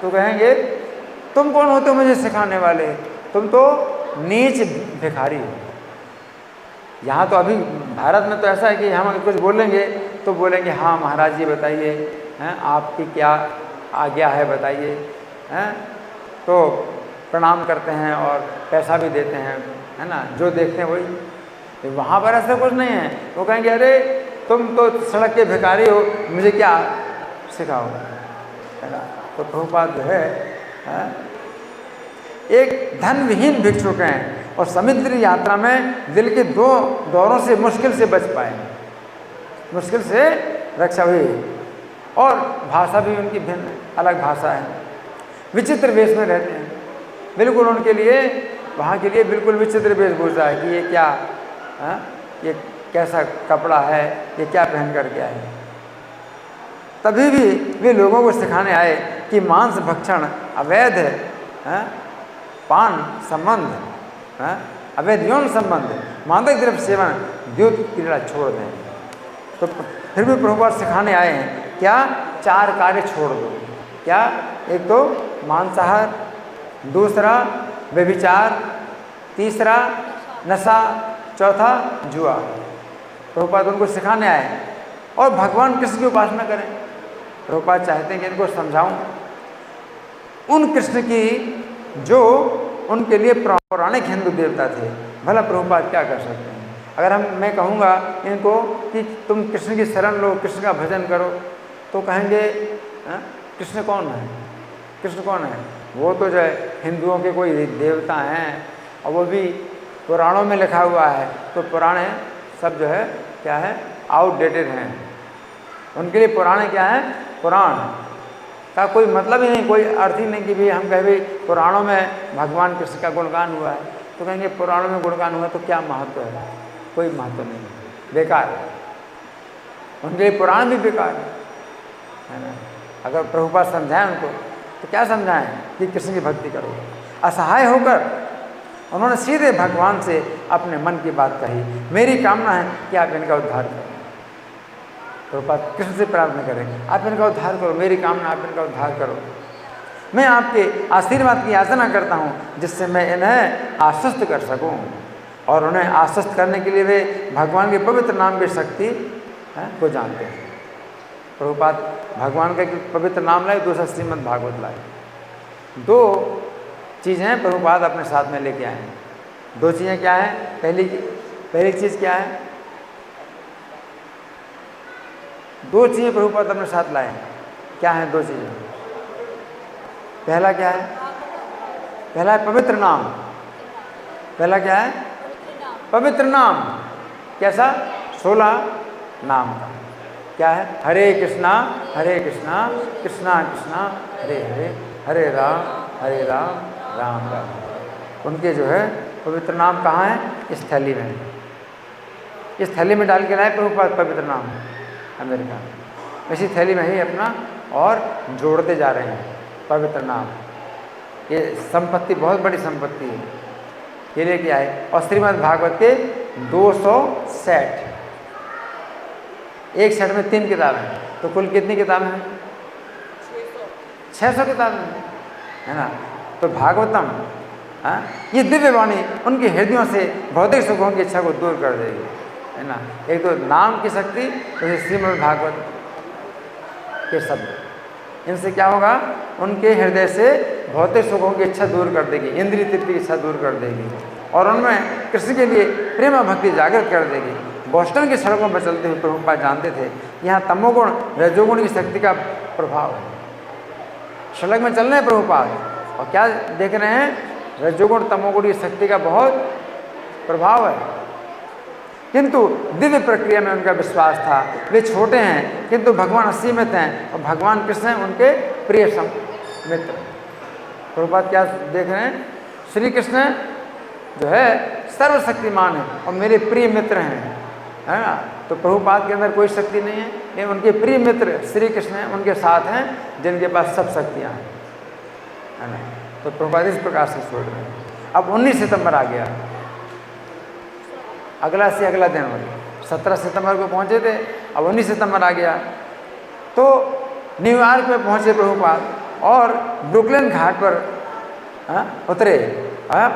तो कहेंगे तुम कौन होते हो मुझे सिखाने वाले, तुम तो नीच भिखारी हो। यहाँ तो अभी भारत में तो ऐसा है कि हम कुछ बोलेंगे तो बोलेंगे हाँ महाराज जी बताइए, हैं आपकी क्या आज्ञा है बताइए, हैं तो प्रणाम करते हैं और पैसा भी देते हैं, है ना, जो देखते हैं वही। वहाँ पर ऐसा कुछ नहीं है। वो कहेंगे अरे तुम तो सड़क के भिखारी हो, मुझे क्या सिखाओ, है ना। तो प्रभुपाद जो है एक धन विहीन भिक्षुक हैं और समुद्री यात्रा में दिल के दो दौरों से मुश्किल से बच पाए, मुश्किल से रक्षा हुई। और भाषा भी उनकी भिन्न अलग भाषा है, विचित्र वेश में रहते हैं। बिल्कुल उनके लिए, वहाँ के लिए बिल्कुल विचित्र वेशभूषा है कि ये क्या, ये कैसा कपड़ा है, ये क्या पहन कर के आए। तभी भी वे लोगों को सिखाने आए कि मांस भक्षण अवैध है, पान संबंध, अवैध यौन संबंध, मादक द्रव्य सेवन, द्यूत क्रीड़ा छोड़ दें। तो फिर भी प्रभुपाद सिखाने आए हैं क्या? 4 कार्य छोड़ दो। क्या? एक तो मांसाहार, दूसरा व्यभिचार, तीसरा नशा, चौथा जुआ। प्रभुपाद उनको सिखाने आए और भगवान कृष्ण की उपासना करें। प्रभुपाद चाहते हैं कि इनको समझाऊं उन कृष्ण की जो उनके लिए पौराणिक हिंदू देवता थे। भला प्रभुपाद क्या कर सकते हैं? अगर मैं कहूँगा इनको कि तुम कृष्ण की शरण लो, कृष्ण का भजन करो, तो कहेंगे कृष्ण कौन है? कृष्ण कौन है? वो तो जो है हिंदुओं के कोई देवता हैं और वो भी पुराणों में लिखा हुआ है, तो पुराने सब जो है क्या है, आउटडेटेड हैं। उनके लिए पुराने क्या है? पुराण का कोई मतलब ही नहीं, कोई अर्थ ही नहीं कि भाई हम कहें भाई पुराणों में भगवान कृष्ण का गुणगान हुआ है, तो कहेंगे पुराणों में गुणगान हुआ तो क्या महत्व है? कोई महत्व नहीं है, बेकार है। उनके लिए पुराण भी बेकार है ना। अगर प्रभुपाद समझाएं उनको तो क्या समझाएं कि कृष्ण की भक्ति करो। असहाय होकर उन्होंने सीधे भगवान से अपने मन की बात कही, मेरी कामना है कि आप इनका उद्धार करो। प्रभुपाद कृष्ण से प्रार्थना करें, आप इनका उद्धार करो, मेरी कामना आप इनका उद्धार करो। मैं आपके आशीर्वाद की याचना करता हूँ जिससे मैं इन्हें आश्वस्त कर सकूँ, और उन्हें आश्वस्त करने के लिए वे भगवान के पवित्र नाम की शक्ति को जानते हैं। प्रभुपाद भगवान का पवित्र नाम लाए, दूसरा श्रीमद् भागवत लाए। दो चीज़ें प्रभुपाद अपने साथ में लेके आए हैं। दो चीज़ें क्या है? पहली चीज़ क्या है? दो चीज़ें प्रभुपाद अपने साथ लाए हैं। क्या है दो चीज़ें? पहला क्या है? पहला है पवित्र नाम। पहला क्या है? पवित्र नाम। कैसा? 16 नाम का। क्या है? हरे कृष्णा कृष्णा कृष्णा हरे हरे, हरे राम राम राम। उनके जो है पवित्र नाम कहाँ है? इस थैली में। इस थैली में डाल के लाए प्रभुपाद पवित्र नाम अमेरिका। इसी थैली में ही अपना और जोड़ते जा रहे हैं पवित्र नाम। ये संपत्ति बहुत बड़ी संपत्ति है, ये लेके आए। और श्रीमद् भागवत के 200 सेट, एक सेट में 3 किताबें हैं, तो कुल कितनी किताबें हैं? 600 किताबें है ना। तो भागवतम ये दिव्य वाणी उनके हृदयों से भौतिक सुखों की इच्छा को दूर कर देगी, है ना। एक तो नाम की शक्ति, तो श्रीमद् भागवत के शब्द, इनसे क्या होगा? उनके हृदय से भौतिक सुखों की इच्छा दूर कर देगी, इंद्रिय तृप्ति की इच्छा दूर कर देगी, और उनमें कृष्ण के लिए प्रेम भक्ति जागृत कर देगी। बोस्टन की सड़कों पर चलते हुए प्रभुपाद जानते थे यहाँ तमोगुण रजोगुण की शक्ति का प्रभाव है। सड़क में चल रहे हैं प्रभुपाद और क्या देख रहे हैं? रजोगुण तमोगुण की शक्ति का बहुत प्रभाव है, किंतु दिव्य प्रक्रिया में उनका विश्वास था। वे छोटे हैं किंतु भगवान असीमित हैं, और भगवान कृष्ण हैं उनके प्रिय मित्र। प्रभुपाद क्या देख रहे हैं? श्री कृष्ण जो है सर्वशक्तिमान है और मेरे प्रिय मित्र हैं, है ना। तो प्रभुपाद के अंदर कोई शक्ति नहीं है, लेकिन उनके प्रिय मित्र श्री कृष्ण हैं, उनके साथ हैं जिनके पास सब शक्तियाँ हैं, है ना। तो प्रभुपाद इस प्रकार से छोड़ रहे हैं। अब 19 सितंबर आ गया, अगला से अगला दिन, 17 सितंबर को पहुँचे थे, अब 19 सितंबर आ गया। तो न्यूयॉर्क में पहुँचे प्रभुपाद और ब्रुकलिन घाट पर उतरे,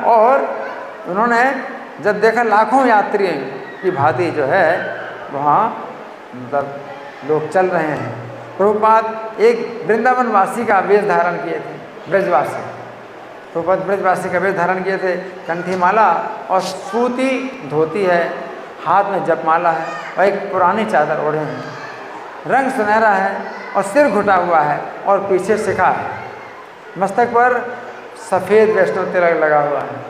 और उन्होंने जब देखा लाखों यात्री की भांति जो है वहाँ मतलब लोग चल रहे हैं, प्रभुपाद एक वृंदावन वासी का वेश धारण किए थे, ब्रजवासी। प्रभुपाद ब्रजवासी का वेश धारण किए थे, कंठी माला और सूती धोती है, हाथ में जपमाला है और एक पुरानी चादर ओढ़े हैं, रंग सुनहरा है और सिर घुटा हुआ है और पीछे शिखा है, मस्तक पर सफ़ेद वैष्णव तिलक लगा हुआ है।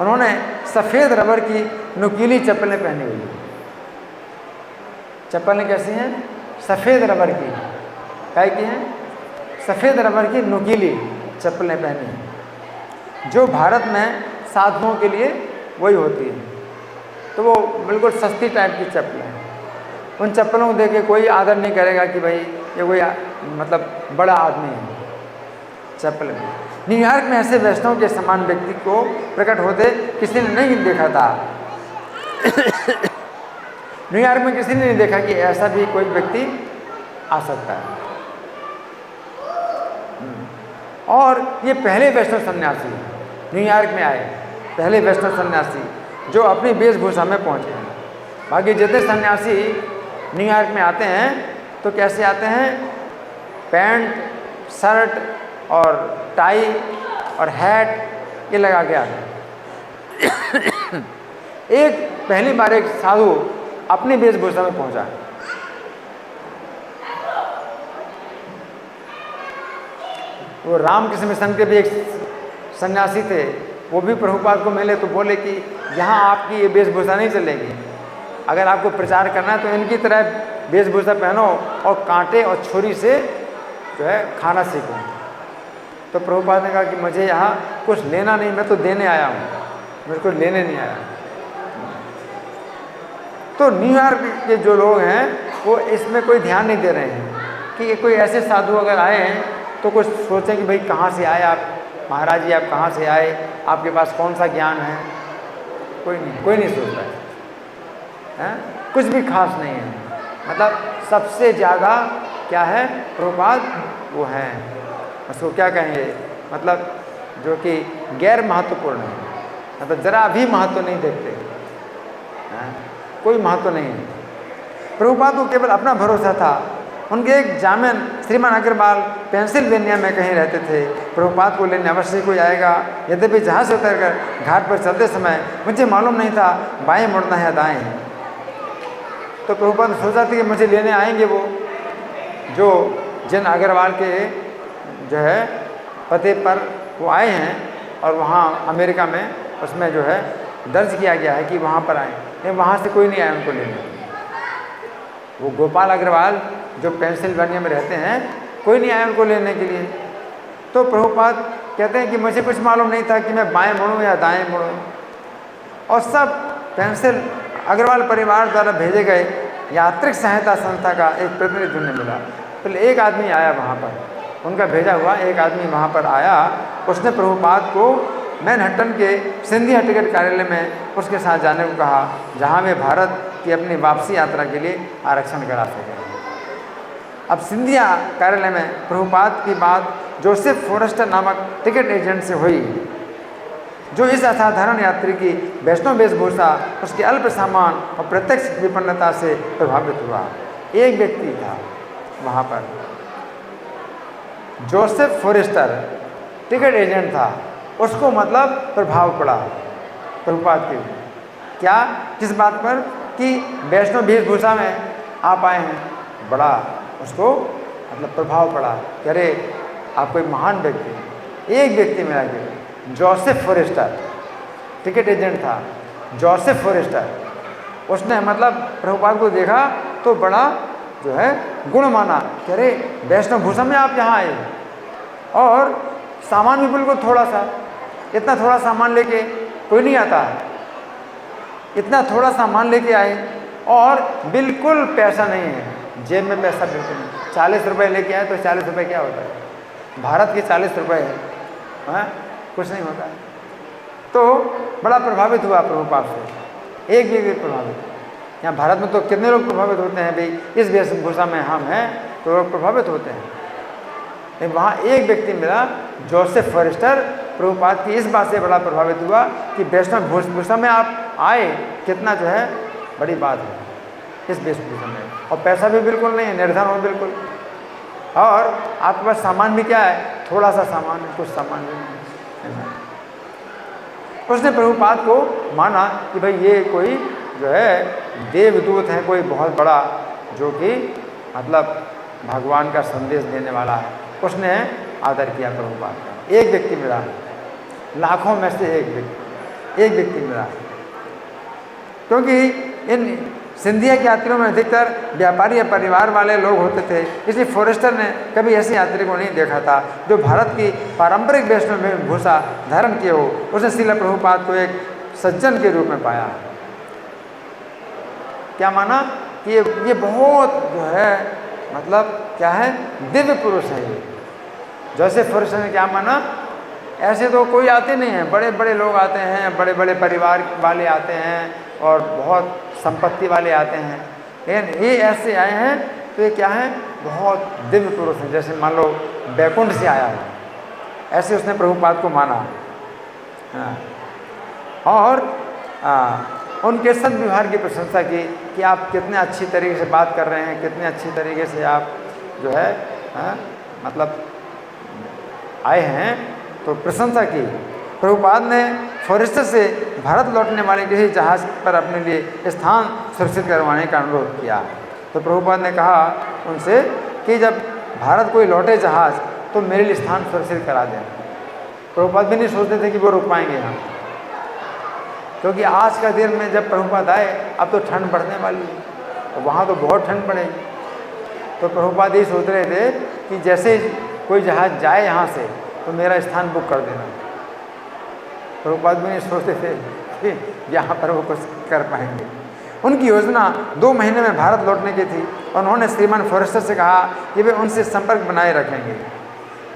उन्होंने सफ़ेद रबर की नुकीली चप्पलें पहनी हुई हैं। चप्पलें कैसी हैं? सफ़ेद रबर की। क्या की हैं? सफ़ेद रबर की नुकीली चप्पलें पहनी हैं, जो भारत में साधुओं के लिए वही होती है। तो वो बिल्कुल सस्ती टाइप की चप्पलें हैं। उन चप्पलों को देख के कोई आदर नहीं करेगा कि भाई ये कोई मतलब बड़ा आदमी है। चप्पल में न्यूयॉर्क में ऐसे वैष्णव के समान व्यक्ति को प्रकट होते किसी ने नहीं देखा था। न्यूयॉर्क में किसी ने नहीं देखा कि ऐसा भी कोई व्यक्ति आ सकता है। और ये पहले वैष्णव सन्यासी न्यूयॉर्क में आए, पहले वैष्णव सन्यासी जो अपनी वेशभूषा में पहुंचे हैं। बाकी जितने सन्यासी न्यूयॉर्क में आते हैं तो कैसे आते हैं? पैंट, शर्ट और टाई और हैट ये लगा के आते हैं। एक पहली बार एक साधु अपनी वेशभूषा में पहुंचा। वो रामकृष्ण मिशन के भी एक सन्यासी थे, वो भी प्रभुपाद को मिले तो बोले कि यहाँ आपकी ये वेशभूषा नहीं चलेगी, अगर आपको प्रचार करना है तो इनकी तरह वेशभूषा पहनो और कांटे और छुरी से जो है खाना सीखो। तो प्रभुपाद ने कहा कि मुझे यहाँ कुछ लेना नहीं, मैं तो देने आया हूँ, मुझे कुछ लेने नहीं आया। तो न्यूयॉर्क के जो लोग हैं वो इसमें कोई ध्यान नहीं दे रहे हैं कि कोई ऐसे साधु अगर आए हैं तो कुछ सोचें कि भाई कहाँ से आए आप, महाराज जी आप कहाँ से आए, आपके पास कौन सा ज्ञान है। कोई नहीं सोचता है, कुछ भी खास नहीं है। मतलब सबसे ज़्यादा क्या है प्रभुपाद, वो हैं उसको क्या कहेंगे, मतलब जो कि गैर महत्वपूर्ण है, मतलब ज़रा भी महत्व नहीं देखते, कोई महत्व नहीं है। प्रभुपाद को केवल अपना भरोसा था। उनके एक जामिन श्रीमान अग्रवाल पेंसिल्वेनिया में कहीं रहते थे। प्रभुपाद को लेने अवश्य कोई आएगा। यद्यपि जहाज से उतरकर घाट पर चलते समय मुझे मालूम नहीं था बाएं मुड़ना है या दाएं। तो प्रभुपाद सोचा था कि मुझे लेने आएंगे वो जो जिन अग्रवाल के जो है पते पर वो आए हैं और वहाँ अमेरिका में उसमें जो है दर्ज किया गया है कि वहाँ पर आए, लेकिन वहाँ से कोई नहीं आया उनको लेने। वो गोपाल अग्रवाल जो पेंसिल्वेनिया में रहते हैं, कोई नहीं आया उनको लेने के लिए। तो प्रभुपाद कहते हैं कि मुझे कुछ मालूम नहीं था कि मैं बाएं मुड़ूं या दाएं मुड़ूं। और सब पेंसिल अग्रवाल परिवार द्वारा भेजे गए यात्रिक सहायता संस्था का एक प्रतिनिधि उन्हें मिला। पहले एक आदमी आया वहाँ पर, उनका भेजा हुआ एक आदमी वहाँ पर आया। उसने प्रभुपाद को मैनहट्टन के सिंधिया टिकट कार्यालय में उसके साथ जाने को कहा, जहाँ वे भारत की अपनी वापसी यात्रा के लिए आरक्षण करा सके। अब सिंधिया कार्यालय में प्रभुपाद की बात जोसेफ फॉरेस्टर नामक टिकट एजेंट से हुई, जो इस असाधारण यात्री की वैष्णव वेशभूषा, उसके अल्प सामान और प्रत्यक्ष विपन्नता से प्रभावित हुआ। एक व्यक्ति था वहाँ पर, जोसेफ फॉरेस्टर टिकट एजेंट था, उसको मतलब प्रभाव पड़ा प्रभुपाद के। क्या? किस बात पर? कि वैष्णव वेशभूषा में आप आए हैं, बड़ा उसको मतलब प्रभाव पड़ा कि अरे आप कोई महान व्यक्ति। एक व्यक्ति मिला के जोसेफ फॉरेस्टर टिकट एजेंट था, जोसेफ फॉरेस्टर, उसने मतलब प्रभुपाद को देखा तो बड़ा जो है गुण माना कि अरे वैष्णव भूषा में आप यहाँ आए, और सामान भी बिल्कुल थोड़ा सा, इतना थोड़ा सामान लेके कोई नहीं आता है, इतना थोड़ा सामान लेके आए और बिल्कुल पैसा नहीं है, जेब में पैसा बिल्कुल नहीं। 40 रुपये लेके आए तो 40 रुपये क्या होता है? भारत के 40 रुपये है, हाँ कुछ नहीं होता है। तो बड़ा प्रभावित हुआ प्रभुपाद से, एक भी प्रभावित। यहाँ भारत में तो कितने लोग प्रभावित होते हैं भाई, इस वेशभूषा में हम हैं तो लोग प्रभावित होते हैं। लेकिन वहाँ एक व्यक्ति मिला जोसेफ फॉरेस्टर, प्रभुपाद की इस बात से बड़ा प्रभावित हुआ कि वैष्णव वेशभूषा में आप आए, कितना जो है बड़ी बात है इस वेशभूषा में, और पैसा भी बिल्कुल नहीं है, निर्धन हो बिल्कुल, और आपके पास सामान भी क्या है? थोड़ा सा सामान है, कुछ सामान भी नहीं है। उसने प्रभुपाद को माना कि भाई ये कोई जो है देवदूत है, कोई बहुत बड़ा, जो कि मतलब भगवान का संदेश देने वाला है। उसने आदर किया प्रभुपाद का। एक व्यक्ति मिला, लाखों में से एक व्यक्ति मिला, क्योंकि इन सिंधिया के यात्रियों में अधिकतर व्यापारी या परिवार वाले लोग होते थे, इसलिए फॉरेस्टर ने कभी ऐसे यात्री को नहीं देखा था जो भारत की पारंपरिक वैष्णव वेशभूषा धारण किए हो। उसने श्रील प्रभुपाद को एक सज्जन के रूप में पाया। क्या माना कि ये बहुत जो है मतलब क्या है, दिव्य पुरुष है ये। जोसेफ फॉरेस्टर ने क्या माना, ऐसे तो कोई आते नहीं हैं, बड़े बड़े लोग आते हैं, बड़े बड़े परिवार वाले आते हैं और बहुत संपत्ति वाले आते हैं, लेकिन ये ऐसे आए हैं तो ये क्या है, बहुत दिव्य पुरुष हैं, जैसे मान लो बैकुंठ से आया है, ऐसे उसने प्रभुपाद को माना। हाँ, और उनके सद्व्यवहार की प्रशंसा की कि आप कितने अच्छी तरीके से बात कर रहे हैं, कितने अच्छी तरीके से आप जो है मतलब आए हैं, तो प्रशंसा की। प्रभुपाद ने फॉरेस्टर से भारत लौटने वाले किसी जहाज़ पर अपने लिए स्थान सुरक्षित करवाने का अनुरोध किया। तो प्रभुपाद ने कहा उनसे कि जब भारत कोई लौटे जहाज़ तो मेरे लिए स्थान सुरक्षित करा देना। प्रभुपाद भी नहीं सोचते थे कि वो रुक पाएंगे यहाँ, क्योंकि आज का दिन में जब प्रभुपाद आए अब तो ठंड बढ़ने वाली है, तो वहाँ तो बहुत ठंड पड़ेगी। तो प्रभुपाद यही सोच रहे थे कि जैसे कोई जहाज़ जाए यहाँ से तो मेरा स्थान बुक कर देना। प्रभुपाद भी नहीं सोचते थे कि यहाँ पर वो कुछ कर पाएंगे। उनकी योजना 2 महीने में भारत लौटने की थी और उन्होंने श्रीमान फॉरेस्टर से कहा कि वे उनसे संपर्क बनाए रखेंगे।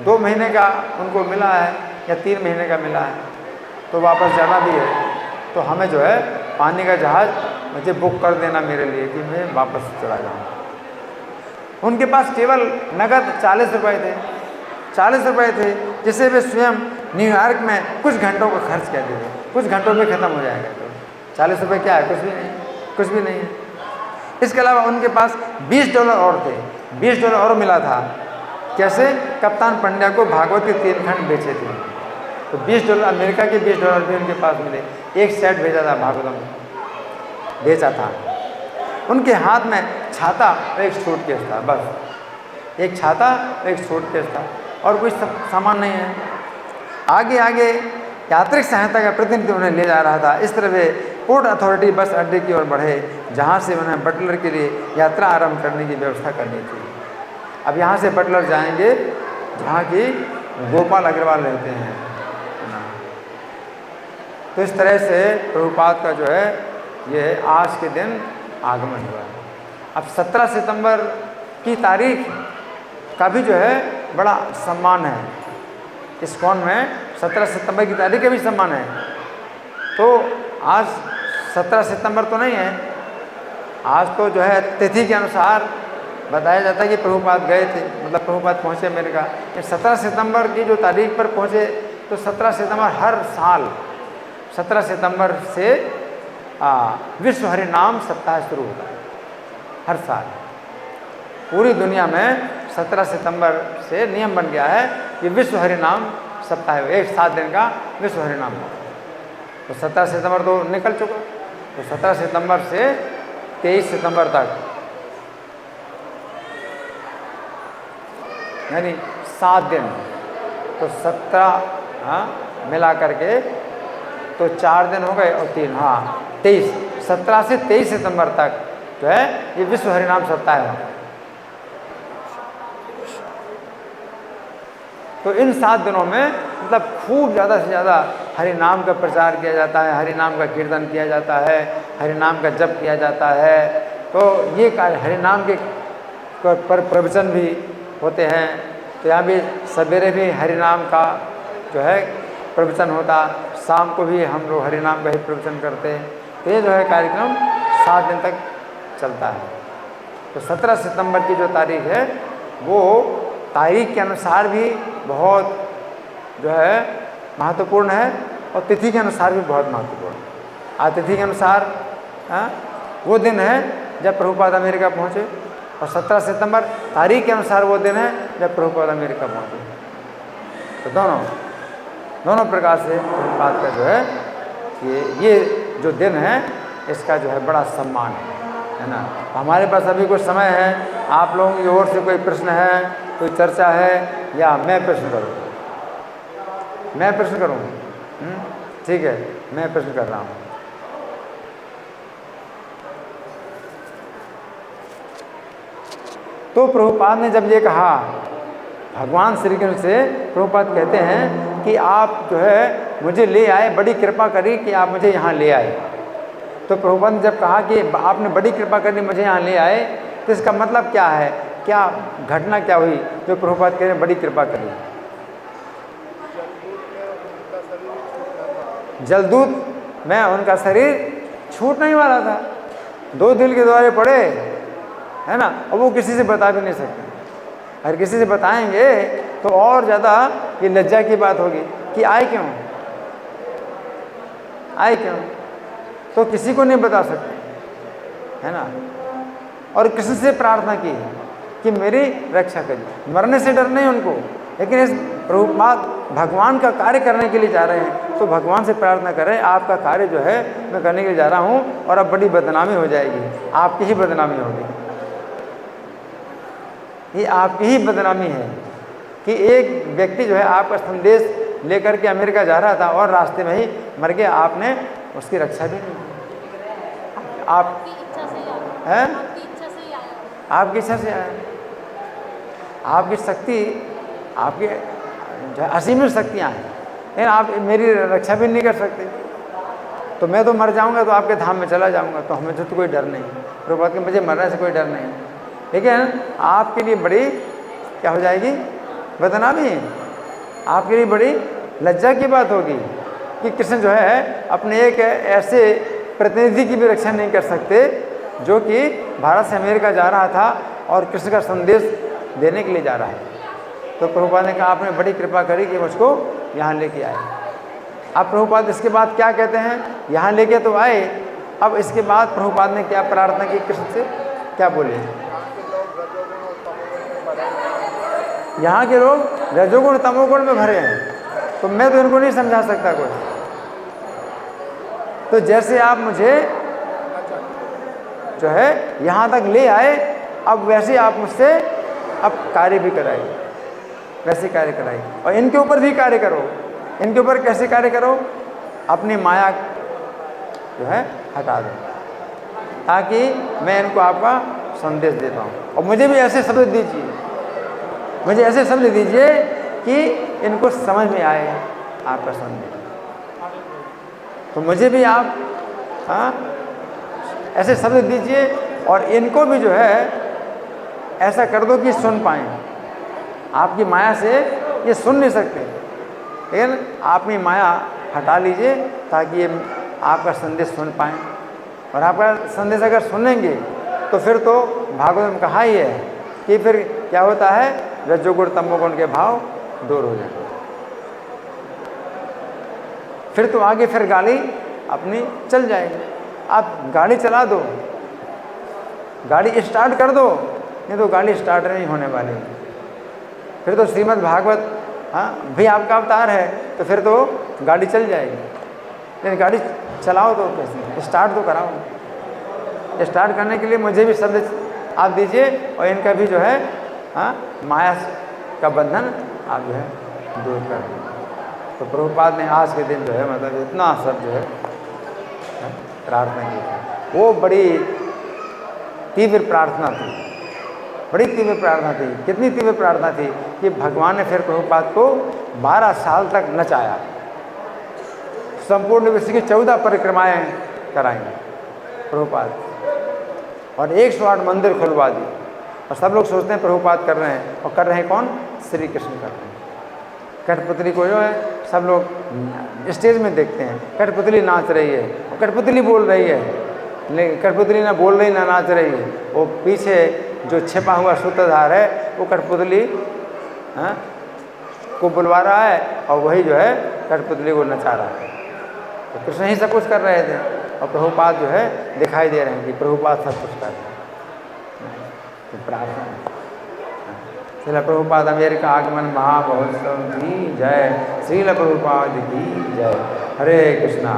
2 महीने का उनको मिला है या 3 महीने का मिला है, तो वापस जाना भी है, तो हमें जो है पानी का जहाज़ मुझे बुक कर देना मेरे लिए कि मैं वापस चला जाऊँ। उनके पास केवल नगद 40 रुपये थे, 40 रुपये थे जिसे वे स्वयं न्यूयॉर्क में कुछ घंटों का खर्च कहते थे। कुछ घंटों में ख़त्म हो जाएगा, तो 40 रुपये क्या है, कुछ भी नहीं, कुछ भी नहीं है। इसके अलावा उनके पास $20 और थे, $20 और मिला था। कैसे? कप्तान पंड्या को भागवत के 3 खंड बेचे थे, तो $20 अमेरिका के $20 भी उनके पास मिले। एक सेट भेजा था, भागवतम बेचा था। उनके हाथ में छाता और एक सूटकेस था, बस एक छाता और एक सूटकेस था और कुछ सामान नहीं है। आगे आगे यात्रिक सहायता का प्रतिनिधि उन्हें ले जा रहा था। इस तरह वे पोर्ट अथॉरिटी बस अड्डे की ओर बढ़े, जहाँ से उन्हें बटलर के लिए यात्रा आरंभ करने की व्यवस्था करनी थी। अब यहाँ से बटलर जाएंगे जहाँ की गोपाल अग्रवाल रहते हैं। तो इस तरह से प्रभुपाद का जो है ये आज के दिन आगमन हुआ है। अब 17 सितंबर की तारीख का भी जो है बड़ा सम्मान है। इस्कॉन में 17 सितंबर की तारीख का भी सम्मान है। तो आज 17 सितंबर तो नहीं है, आज तो जो है तिथि के अनुसार बताया जाता है कि प्रभुपाद गए थे, मतलब प्रभुपाद पहुँचे अमेरिका। 17 सितंबर की जो तारीख पर पहुँचे, तो 17 सितंबर हर साल 17 सितंबर से विश्व हरिनाम सप्ताह शुरू होता है। हर साल पूरी दुनिया में 17 सितंबर से नियम बन गया है कि विश्व हरिनाम सप्ताह है, एक 7 दिन का विश्व हरिनाम होता है। तो 17 सितंबर तो निकल चुका, तो 17 सितंबर से 23 सितंबर तक यानी 7 दिन, तो 17 मिला करके तो 4 दिन हो गए और 3 23, 17 से 23 सितंबर तक जो है ये विश्व हरिनाम सप्ताह है। तो इन 7 दिनों में मतलब खूब ज़्यादा से ज़्यादा हरिनाम का प्रचार किया जाता है, हरिनाम का कीर्तन किया जाता है, हरिनाम का जप किया जाता है। तो ये हरिनाम के पर प्रवचन भी होते हैं। तो यहाँ भी सवेरे भी हरिनाम का जो है प्रवचन होता, शाम को भी हम लोग हरिनाम का ही प्रवचन करते हैं। तो ये जो है कार्यक्रम 7 दिन तक चलता है। तो 17 सितंबर की जो तारीख है वो तारीख के अनुसार भी बहुत जो है महत्वपूर्ण है और तिथि के अनुसार भी बहुत महत्वपूर्ण है। आज तिथि के अनुसार वो दिन है जब प्रभुपाद अमेरिका पहुँचे, और 17 सितंबर तारीख के अनुसार वो दिन है जब प्रभुपाद अमेरिका पहुँचे। तो दोनों प्रकार से प्रभुपाद का जो है ये जो दिन है इसका जो है बड़ा सम्मान है ना। हमारे पास अभी कुछ समय है, आप लोगों की ओर से कोई प्रश्न है, कोई चर्चा है, या मैं प्रश्न करूँ? मैं प्रश्न करूँ? ठीक है, मैं प्रश्न कर रहा हूँ। तो प्रभुपाद ने जब ये कहा, भगवान श्री कृष्ण से प्रभुपाद कहते हैं कि आप जो है मुझे ले आए, बड़ी कृपा करी कि आप मुझे यहाँ ले आए। तो प्रभुपाद ने जब कहा कि आपने बड़ी कृपा करी मुझे यहाँ ले आए, तो इसका मतलब क्या है, क्या घटना क्या हुई जो प्रभुपाद कह रहे हैं बड़ी कृपा करी? जलदूत में उनका शरीर छूटने ही वाला था, 2 दिल के द्वारे पड़े है ना, और वो किसी से बता भी नहीं सकते। अगर किसी से बताएंगे तो और ज़्यादा ये लज्जा की बात होगी कि आए क्यों, तो किसी को नहीं बता सकते, है ना। और कृष्ण से प्रार्थना की कि मेरी रक्षा करिए। मरने से डर नहीं उनको, लेकिन इस प्रभुपाद भगवान का कार्य करने के लिए जा रहे हैं, तो भगवान से प्रार्थना करें आपका कार्य जो है मैं करने के लिए जा रहा हूँ, और अब बड़ी बदनामी हो जाएगी, आपकी ही बदनामी होगी। ये आपकी ही बदनामी है कि एक व्यक्ति जो है आपका संदेश लेकर के अमेरिका जा रहा था और रास्ते में ही मर गया, आपने उसकी रक्षा भी नहीं की। आप हैं, आपकी इच्छा से आया, आपकी शक्ति, आपकी असीमित शक्तियाँ हैं, लेकिन आप मेरी रक्षा भी नहीं कर सकते। तो मैं तो मर जाऊंगा तो आपके धाम में चला जाऊंगा, तो हमें तो कोई डर नहीं, प्रभुपाद के मुझे मरने से कोई डर नहीं, लेकिन आपके लिए बड़ी क्या हो जाएगी, बदनामी, आपके लिए बड़ी लज्जा की बात होगी कि कृष्ण जो है अपने एक ऐसे प्रतिनिधि की भी रक्षा नहीं कर सकते जो कि भारत से अमेरिका जा रहा था और कृष्ण का संदेश देने के लिए जा रहा है। तो प्रभुपाद ने कहा आपने बड़ी कृपा करी कि मुझको यहाँ लेके आए। अब प्रभुपाद इसके बाद क्या कहते हैं, यहाँ लेके तो आए, अब इसके बाद प्रभुपाद ने क्या प्रार्थना की कृष्ण से, क्या बोले, यहाँ के लोग रजोगुण तमोगुण में भरे हैं, तो मैं तो इनको नहीं समझा सकता कुछ। तो जैसे आप मुझे जो है यहाँ तक ले आए, अब वैसे आप मुझसे अब कार्य भी कराइए, वैसे कार्य कराइए, और इनके ऊपर भी कार्य करो। इनके ऊपर कैसे कार्य करो, अपनी माया जो है हटा दो, ताकि मैं इनको आपका संदेश दे पाऊँ। और मुझे भी ऐसे शब्द दीजिए, मुझे ऐसे शब्द दीजिए कि इनको समझ में आए आपका संदेश। तो मुझे भी आप ऐसे शब्द दीजिए, और इनको भी जो है ऐसा कर दो कि सुन पाएँ। आपकी माया से ये सुन नहीं सकते, लेकिन आपकी माया हटा लीजिए ताकि ये आपका संदेश सुन पाएँ। और आपका संदेश अगर सुनेंगे तो फिर तो भागवत में कहा ही है कि फिर क्या होता है, रजोगुण तमोगुण के भाव दूर हो जाते, फिर तो आगे फिर गाड़ी अपनी चल जाएगी। आप गाड़ी चला दो, गाड़ी स्टार्ट कर दो, नहीं तो गाड़ी स्टार्ट नहीं होने वाली। फिर तो श्रीमद् भागवत भी आपका अवतार है, तो फिर तो गाड़ी चल जाएगी, लेकिन गाड़ी चलाओ तो कैसे, स्टार्ट तो कराओ। स्टार्ट करने के लिए मुझे भी शब्द आप दीजिए, और इनका भी जो है माया का बंधन आप जो है दूर कर दीजिए। तो प्रभुपाद ने आज के दिन जो है मतलब इतना सब जो है प्रार्थना की थी, वो बड़ी तीव्र प्रार्थना थी, बड़ी तीव्र प्रार्थना थी। कितनी तीव्र प्रार्थना थी कि भगवान ने फिर प्रभुपाद को 12 साल तक नचाया, संपूर्ण विश्व की 14 परिक्रमाएँ कराई प्रभुपाद, और 108 मंदिर खुलवा दी। और सब लोग सोचते हैं प्रभुपाद कर रहे हैं, और कर रहे हैं कौन, श्री कृष्ण कर रहे हैं। कठपुतली को जो है सब लोग स्टेज में देखते हैं, कठपुतली नाच रही है, और कठपुतली बोल रही है, लेकिन कठपुतली ना बोल रही ना नाच रही है, वो पीछे जो छिपा हुआ सूत्रधार है वो कठपुतली को बुलवा रहा है, और वही जो है कठपुतली को नचा रहा है। तो कृष्ण ही सब कुछ कर रहे थे, और प्रभुपाद जो है दिखाई दे रहे हैं कि प्रभुपाद सब कुछ कर रहे हैं। प्रार्थना श्रील प्रभुपाद अमेरिका आगमन महामहोत्सव की जय, श्रील प्रभुपाद की जय। हरे कृष्णा।